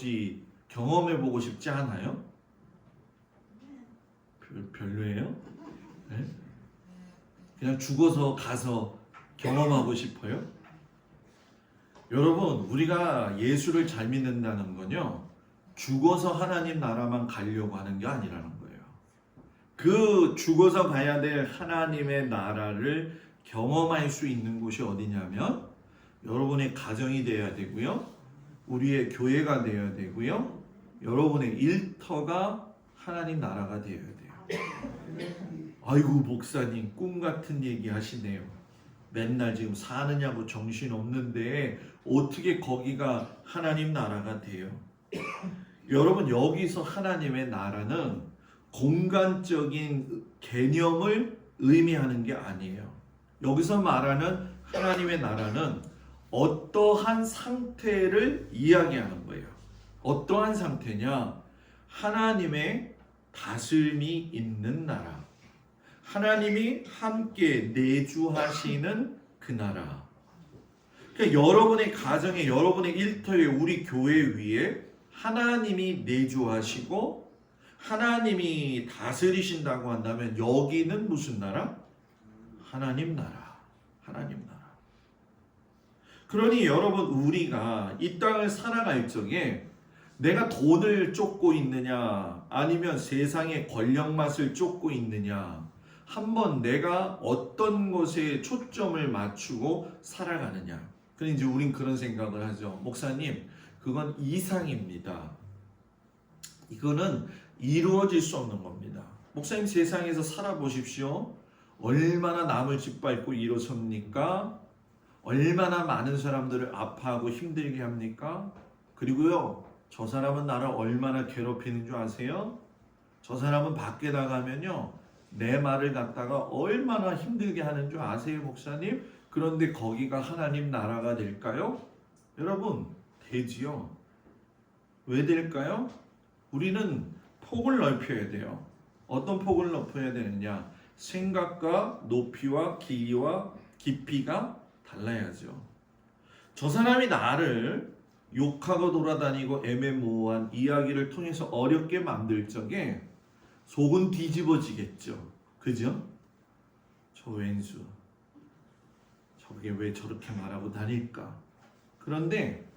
싶지 않아요? 별로예요? 네? 그냥 죽어서 가서 경험하고 싶어요? 여러분 우리가 예수를 잘 믿는다는 건요 죽어서 하나님 나라만 가려고 하는 게 아니라는 거예요. 그 죽어서 가야 될 하나님의 나라를 경험할 수 있는 곳이 어디냐면 여러분의 가정이 되어야 되고요, 우리의 교회가 되어야 되고요, 여러분의 일터가 하나님 나라가 되어야 돼요. 아이고 목사님 꿈 같은 얘기 하시네요. 맨날 지금 사느냐고 정신 없는데 어떻게 거기가 하나님 나라가 돼요? 여러분 여기서 하나님의 나라는 공간적인 개념을 의미하는 게 아니에요. 여기서 말하는 하나님의 나라는 어떠한 상태를 이야기하는 거예요. 어떠한 상태냐? 하나님의 다스림이 있는 나라, 하나님이 함께 내주하시는 그 나라. 그러니까 여러분의 가정에, 여러분의 일터에, 우리 교회 위에 하나님이 내주하시고 하나님이 다스리신다고 한다면 여기는 무슨 나라? 하나님 나라. 하나님 나라. 그러니 여러분 우리가 이 땅을 살아갈 적에 내가 돈을 쫓고 있느냐 아니면 세상의 권력 맛을 쫓고 있느냐, 한번 내가 어떤 것에 초점을 맞추고 살아가느냐. 그런데 이제 우린 그런 생각을 하죠. 목사님 그건 이상입니다. 이거는 이루어질 수 없는 겁니다. 목사님 세상에서 살아보십시오. 얼마나 남을 짓밟고 일어섭니까? 얼마나 많은 사람들을 아파하고 힘들게 합니까? 그리고요 저 사람은 나를 얼마나 괴롭히는 줄 아세요? 저 사람은 밖에 나가면요 내 말을 갖다가 얼마나 힘들게 하는 줄 아세요 목사님? 그런데 거기가 하나님 나라가 될까요? 여러분 되지요. 왜 될까요? 우리는 폭을 넓혀야 돼요. 어떤 폭을 넓혀야 되느냐? 생각과 높이와 길이와 깊이가 달라야죠. 저 사람이 나를 욕하고 돌아다니고 애매모호한 이야기를 통해서 어렵게 만들 적에 속은 뒤집어지겠죠. 그죠? 저 왼수 저게 왜 저렇게 말하고 다닐까? 그런데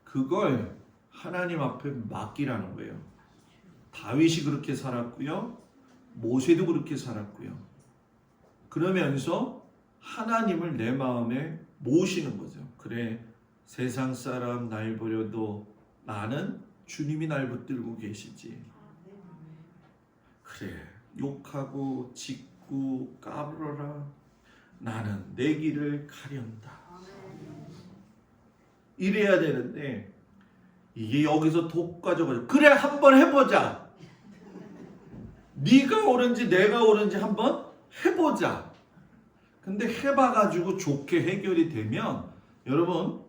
그걸 하나님 앞에 맡기라는 거예요. 다윗이 그렇게 살았고요, 모세도 그렇게 살았고요. 그러면서 하나님을 내 마음에 모시는 거죠. 그래 세상 사람 날 버려도 나는 주님이 날 붙들고 계시지. 그래 욕하고 짓고 까불어라, 나는 내 길을 가련다. 이래야 되는데 이게 여기서 독 가져가죠. 그래 한번 해보자. 네가 옳은지 내가 옳은지 한번 해보자. 근데 해봐가지고 좋게 해결이 되면 여러분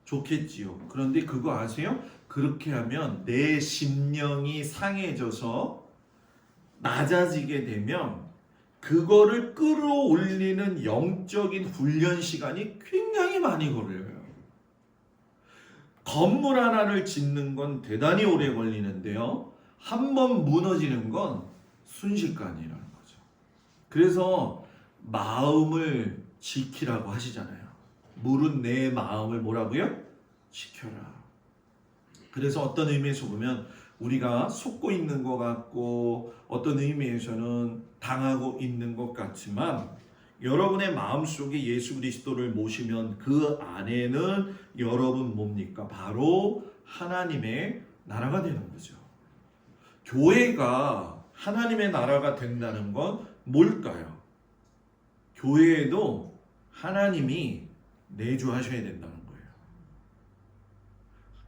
좋겠지요. 그런데 그거 아세요? 그렇게 하면 내 심령이 상해져서 낮아지게 되면 그거를 끌어올리는 영적인 훈련 시간이 굉장히 많이 걸려요. 건물 하나를 짓는 건 대단히 오래 걸리는데요. 한 번 무너지는 건 순식간이라는 거죠. 그래서 마음을 지키라고 하시잖아요. 물은 내 마음을 뭐라고요? 지켜라. 그래서 어떤 의미에서 보면 우리가 속고 있는 것 같고 어떤 의미에서는 당하고 있는 것 같지만 여러분의 마음속에 예수 그리스도를 모시면 그 안에는 여러분 뭡니까? 바로 하나님의 나라가 되는 거죠. 교회가 하나님의 나라가 된다는 건 뭘까요? 교회에도 하나님이 내주하셔야 된다는 거예요.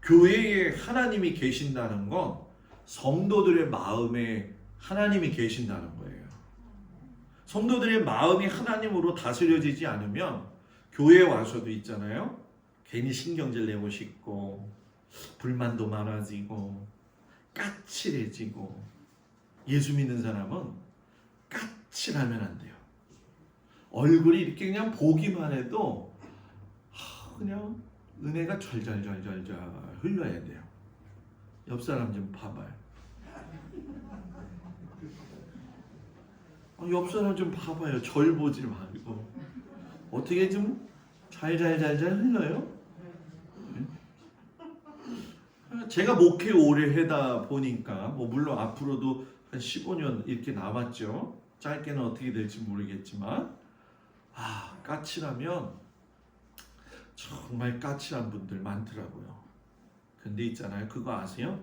교회에 하나님이 계신다는 건 성도들의 마음에 하나님이 계신다는 거예요. 성도들의 마음이 하나님으로 다스려지지 않으면 교회에 와서도 있잖아요. 괜히 신경질 내고 싶고 불만도 많아지고 까칠해지고. 예수 믿는 사람은 까칠하면 안 돼요. 얼굴이 이렇게 그냥 보기만 해도 그냥 은혜가 절절절절절 흘러야 돼요. 옆 사람 좀 봐봐요. 옆 사람 좀 봐봐요. 절 보지 말고 어떻게 좀 잘잘잘잘 흘러요? 제가 목회 오래 하다 보니까 뭐 물론 앞으로도 한 15년 이렇게 남았죠. 짧게는 어떻게 될지 모르겠지만 까칠하면 정말 까칠한 분들 많더라고요. 근데 있잖아요. 그거 아세요?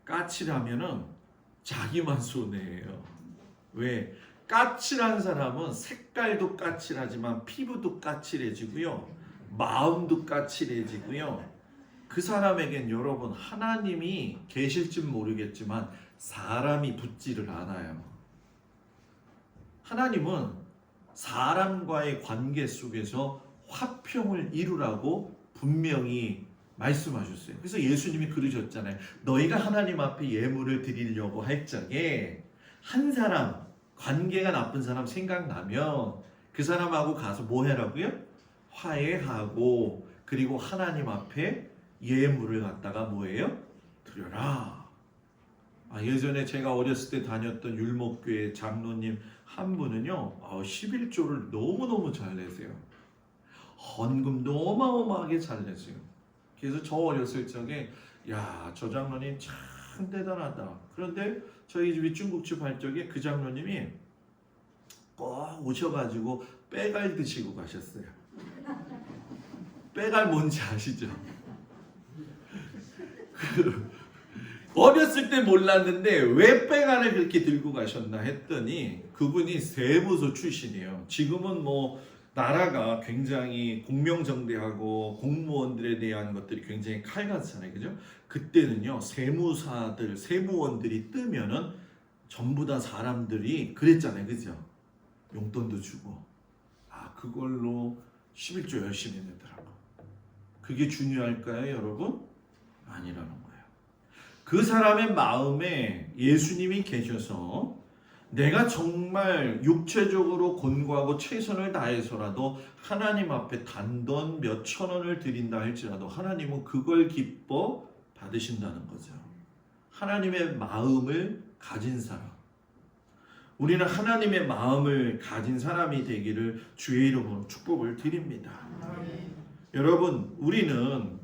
까칠하면은 자기만 손해예요. 왜? 까칠한 사람은 색깔도 까칠하지만 피부도 까칠해지고요. 마음도 까칠해지고요. 그 사람에겐 여러분 하나님이 계실지 모르겠지만 사람이 붙지를 않아요. 하나님은 사람과의 관계 속에서 화평을 이루라고 분명히 말씀하셨어요. 그래서 예수님이 그러셨잖아요. 너희가 하나님 앞에 예물을 드리려고 할 적에 한 사람 관계가 나쁜 사람 생각나면 그 사람하고 가서 뭐 해라고요? 화해하고 그리고 하나님 앞에 예물을 갖다가 뭐예요? 드려라. 예전에 제가 어렸을 때 다녔던 율목교회 장로님 한 분은요 11조를 너무너무 잘 내세요. 헌금도 어마어마하게 잘 내세요. 그래서 저 어렸을 적에 저 장로님 참 대단하다. 그런데 저희 집이 중국집 할 적에 그 장로님이 꼭 오셔가지고 빼갈 드시고 가셨어요. 빼갈 뭔지 아시죠? 어렸을 때 몰랐는데 왜 빼갈을 그렇게 들고 가셨나 했더니 그분이 세무서 출신이에요. 지금은 뭐 나라가 굉장히 공명정대하고 공무원들에 대한 것들이 굉장히 칼같잖아요. 그죠? 그때는요 세무사들, 세무원들이 뜨면은 전부 다 사람들이 그랬잖아요. 그죠? 용돈도 주고 그걸로 11조 열심히 내더라고. 그게 중요할까요 여러분? 아니라는 거예요. 그 사람의 마음에 예수님이 계셔서 내가 정말 육체적으로 곤고하고 최선을 다해서라도 하나님 앞에 단돈 몇 천 원을 드린다 할지라도 하나님은 그걸 기뻐 받으신다는 거죠. 하나님의 마음을 가진 사람. 우리는 하나님의 마음을 가진 사람이 되기를 주의 이름으로 축복을 드립니다. 여러분, 우리는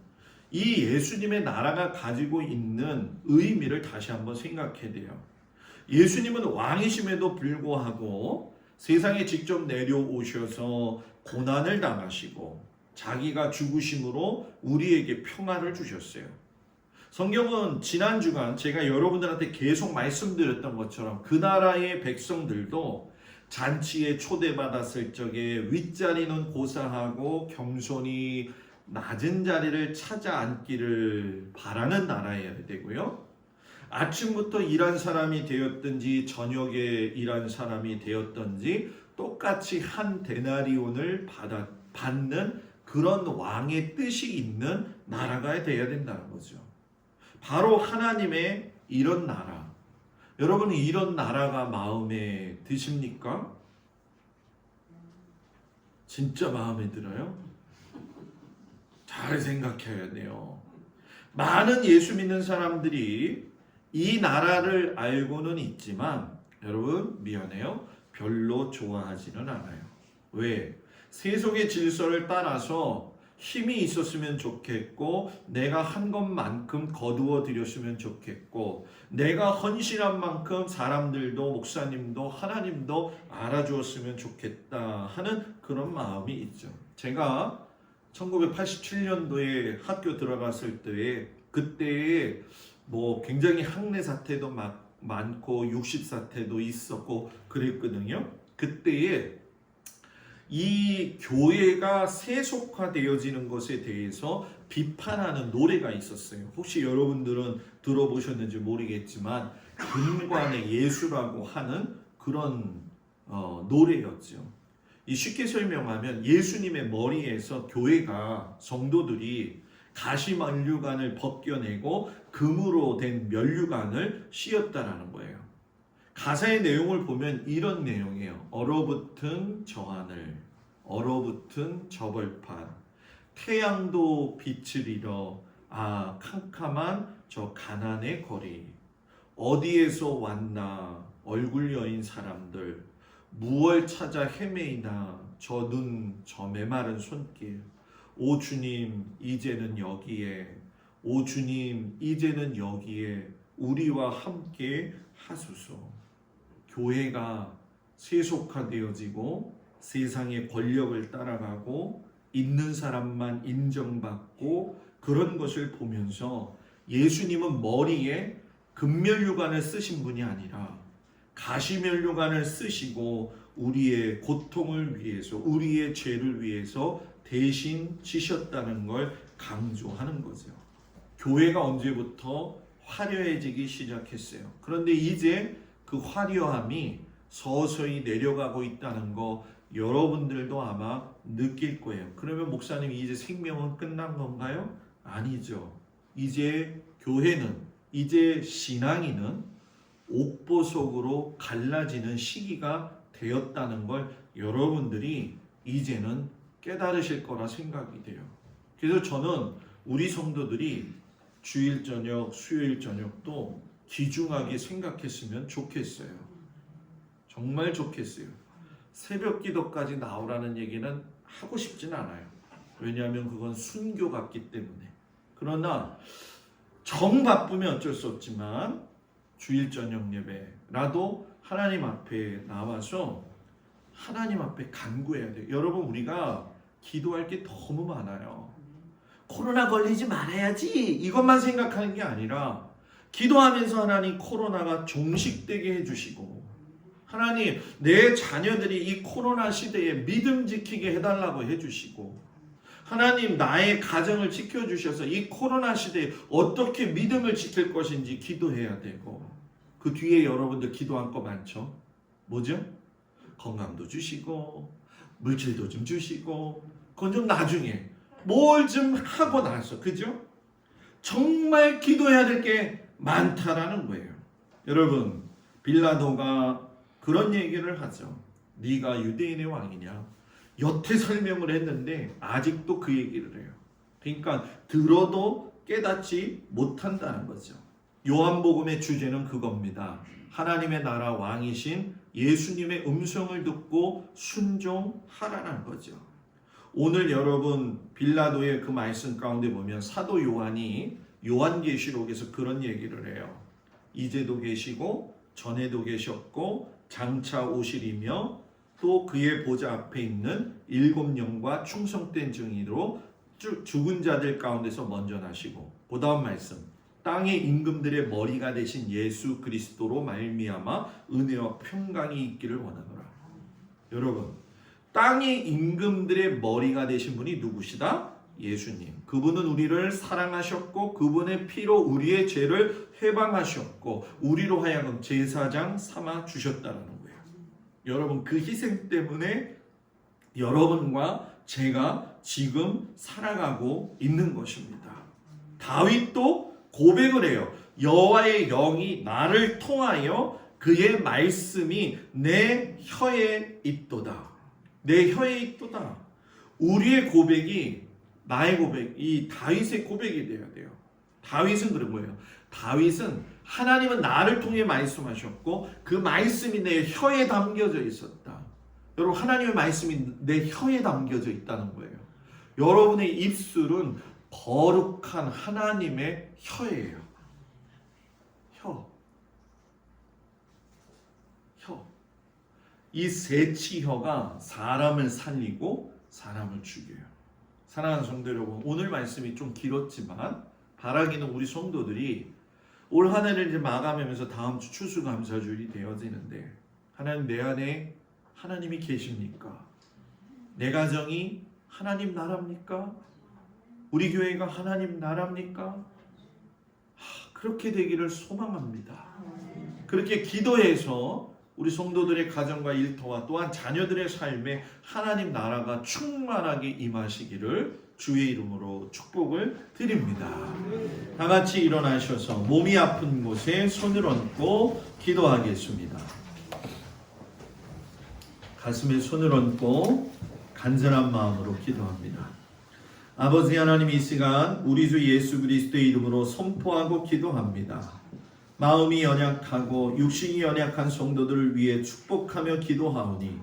이 예수님의 나라가 가지고 있는 의미를 다시 한번 생각해야 돼요. 예수님은 왕이심에도 불구하고 세상에 직접 내려오셔서 고난을 당하시고 자기가 죽으심으로 우리에게 평화를 주셨어요. 성경은 지난 주간 제가 여러분들한테 계속 말씀드렸던 것처럼 그 나라의 백성들도 잔치에 초대받았을 적에 윗자리는 고사하고 겸손히 낮은 자리를 찾아 앉기를 바라는 나라여야 되고요. 아침부터 일한 사람이 되었든지 저녁에 일한 사람이 되었든지 똑같이 한 데나리온을 받는 그런 왕의 뜻이 있는 나라가 되어야 된다는 거죠. 바로 하나님의 이런 나라, 여러분 이런 나라가 마음에 드십니까? 진짜 마음에 들어요? 잘 생각해야 돼요. 많은 예수 믿는 사람들이 이 나라를 알고는 있지만 여러분 미안해요. 별로 좋아하지는 않아요. 왜? 세속의 질서를 따라서 힘이 있었으면 좋겠고 내가 한 것만큼 거두어 드렸으면 좋겠고 내가 헌신한 만큼 사람들도 목사님도 하나님도 알아주었으면 좋겠다 하는 그런 마음이 있죠. 제가 1987년도에 학교 들어갔을 때에 그때에 뭐 굉장히 학내 사태도 많고 육십 사태도 있었고 그랬거든요. 그때에 이 교회가 세속화되어지는 것에 대해서 비판하는 노래가 있었어요. 혹시 여러분들은 들어보셨는지 모르겠지만 근관의 예수라고 하는 그런 노래였죠. 이 쉽게 설명하면 예수님의 머리에서 교회가 성도들이 가시 면류관을 벗겨내고 금으로 된 면류관을 씌웠다라는 거예요. 가사의 내용을 보면 이런 내용이에요. 얼어붙은 저 하늘, 얼어붙은 저 벌판, 태양도 빛을 잃어 캄캄한 저 가난의 거리, 어디에서 왔나 얼굴 여인 사람들, 무얼 찾아 헤매이나 저 눈 저 메마른 손길, 오 주님 이제는 여기에, 오 주님 이제는 여기에 우리와 함께 하소서. 교회가 세속화되어지고 세상의 권력을 따라가고 있는 사람만 인정받고 그런 것을 보면서 예수님은 머리에 금면류관을 쓰신 분이 아니라 가시면류관을 쓰시고 우리의 고통을 위해서 우리의 죄를 위해서 대신 지셨다는 걸 강조하는 거죠. 교회가 언제부터 화려해지기 시작했어요. 그런데 이제 그 화려함이 서서히 내려가고 있다는 거 여러분들도 아마 느낄 거예요. 그러면 목사님 이제 생명은 끝난 건가요? 아니죠. 이제 교회는 이제 신앙인은 옥보석으로 갈라지는 시기가 되었다는 걸 여러분들이 이제는 깨달으실 거라 생각이 돼요. 그래서 저는 우리 성도들이 주일 저녁, 수요일 저녁도 귀중하게 생각했으면 좋겠어요. 정말 좋겠어요. 새벽 기도까지 나오라는 얘기는 하고 싶진 않아요. 왜냐하면 그건 순교 같기 때문에. 그러나 정 바쁘면 어쩔 수 없지만 주일 저녁 예배라도 하나님 앞에 나와서 하나님 앞에 간구해야 돼요. 여러분 우리가 기도할 게 너무 많아요. 코로나 걸리지 말아야지 이것만 생각하는 게 아니라 기도하면서 하나님 코로나가 종식되게 해주시고 하나님 내 자녀들이 이 코로나 시대에 믿음 지키게 해달라고 해주시고 하나님 나의 가정을 지켜주셔서 이 코로나 시대에 어떻게 믿음을 지킬 것인지 기도해야 되고 그 뒤에 여러분들 기도한 거 많죠? 뭐죠? 건강도 주시고 물질도 좀 주시고 그건 좀 나중에 뭘 좀 하고 나서 그죠? 정말 기도해야 될 게 많다라는 거예요. 여러분 빌라도가 그런 얘기를 하죠. 네가 유대인의 왕이냐? 여태 설명을 했는데 아직도 그 얘기를 해요. 그러니까 들어도 깨닫지 못한다는 거죠. 요한복음의 주제는 그겁니다. 하나님의 나라 왕이신 예수님의 음성을 듣고 순종하라는 거죠. 오늘 여러분 빌라도의 그 말씀 가운데 보면 사도 요한이 요한계시록에서 그런 얘기를 해요. 이제도 계시고 전에도 계셨고 장차 오시리며 또 그의 보좌 앞에 있는 7영과 충성된 증인으로 죽은 자들 가운데서 먼저 나시고 그 다음 말씀 땅의 임금들의 머리가 되신 예수 그리스도로 말미암아 은혜와 평강이 있기를 원하노라. 여러분 땅의 임금들의 머리가 되신 분이 누구시다? 예수님. 그분은 우리를 사랑하셨고 그분의 피로 우리의 죄를 해방하셨고 우리로 하여금 제사장 삼아 주셨다는 거예요. 여러분 그 희생 때문에 여러분과 제가 지금 살아가고 있는 것입니다. 다윗도 고백을 해요. 여호와의 영이 나를 통하여 그의 말씀이 내 혀에 있도다. 내 혀에 있도다. 우리의 고백이 나의 고백, 이 다윗의 고백이 돼야 돼요. 다윗은 그런 거예요. 다윗은 하나님은 나를 통해 말씀하셨고 그 말씀이 내 혀에 담겨져 있었다. 여러분, 하나님의 말씀이 내 혀에 담겨져 있다는 거예요. 여러분의 입술은 거룩한 하나님의 혀예요. 혀. 이 새치혀가 사람을 살리고 사람을 죽여요. 사랑하는 성도 여러분, 오늘 말씀이 좀 길었지만 바라기는 우리 성도들이 올 한 해를 이제 마감하면서 다음 주 추수감사주일이 되어지는데, 하나님, 내 안에 하나님이 계십니까? 내 가정이 하나님 나라입니까? 우리 교회가 하나님 나라입니까? 그렇게 되기를 소망합니다. 그렇게 기도해서 우리 성도들의 가정과 일터와 또한 자녀들의 삶에 하나님 나라가 충만하게 임하시기를 주의 이름으로 축복을 드립니다. 다 같이 일어나셔서 몸이 아픈 곳에 손을 얹고 기도하겠습니다. 가슴에 손을 얹고 간절한 마음으로 기도합니다. 아버지 하나님, 이 시간 우리 주 예수 그리스도의 이름으로 선포하고 기도합니다. 마음이 연약하고 육신이 연약한 성도들을 위해 축복하며 기도하오니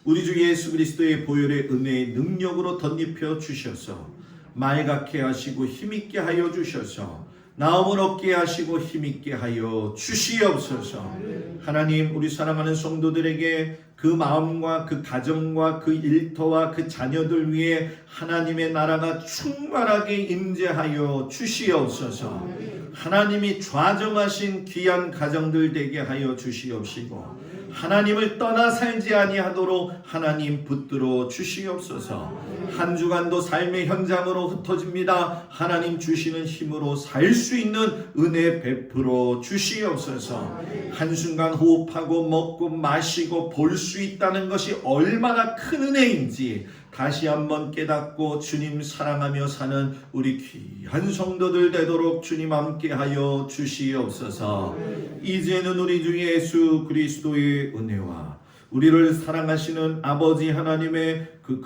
우리 주 예수 그리스도의 보혈의 은혜의 능력으로 덧입혀 주셔서 맑게 하시고 힘있게 하여 주셔서 나음을 얻게 하시고 힘있게 하여 주시옵소서. 하나님, 우리 사랑하는 성도들에게 그 마음과 그 가정과 그 일터와 그 자녀들 위해 하나님의 나라가 충만하게 임재하여 주시옵소서. 하나님이 좌정하신 귀한 가정들 되게 하여 주시옵시고 하나님을 떠나 살지 아니하도록 하나님 붙들어 주시옵소서. 한 주간도 삶의 현장으로 흩어집니다. 하나님 주시는 힘으로 살 수 있는 은혜 베풀어 주시옵소서. 한순간 호흡하고 먹고 마시고 볼 수 있다는 것이 얼마나 큰 은혜인지 다시 한번 깨닫고 주님 사랑하며 사는 우리 귀한 성도들 되도록 주님 함께하여 주시옵소서. 이제는 우리 주 예수 그리스도의 은혜와 우리를 사랑하시는 아버지 하나님의 그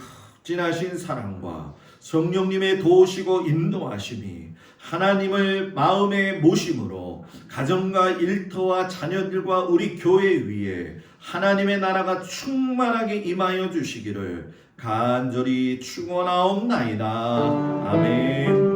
극진하신 사랑과 성령님의 도우시고 인도하심이 하나님을 마음에 모심으로 가정과 일터와 자녀들과 우리 교회 위에 하나님의 나라가 충만하게 임하여 주시기를 간절히 축원하옵나이다. 아멘.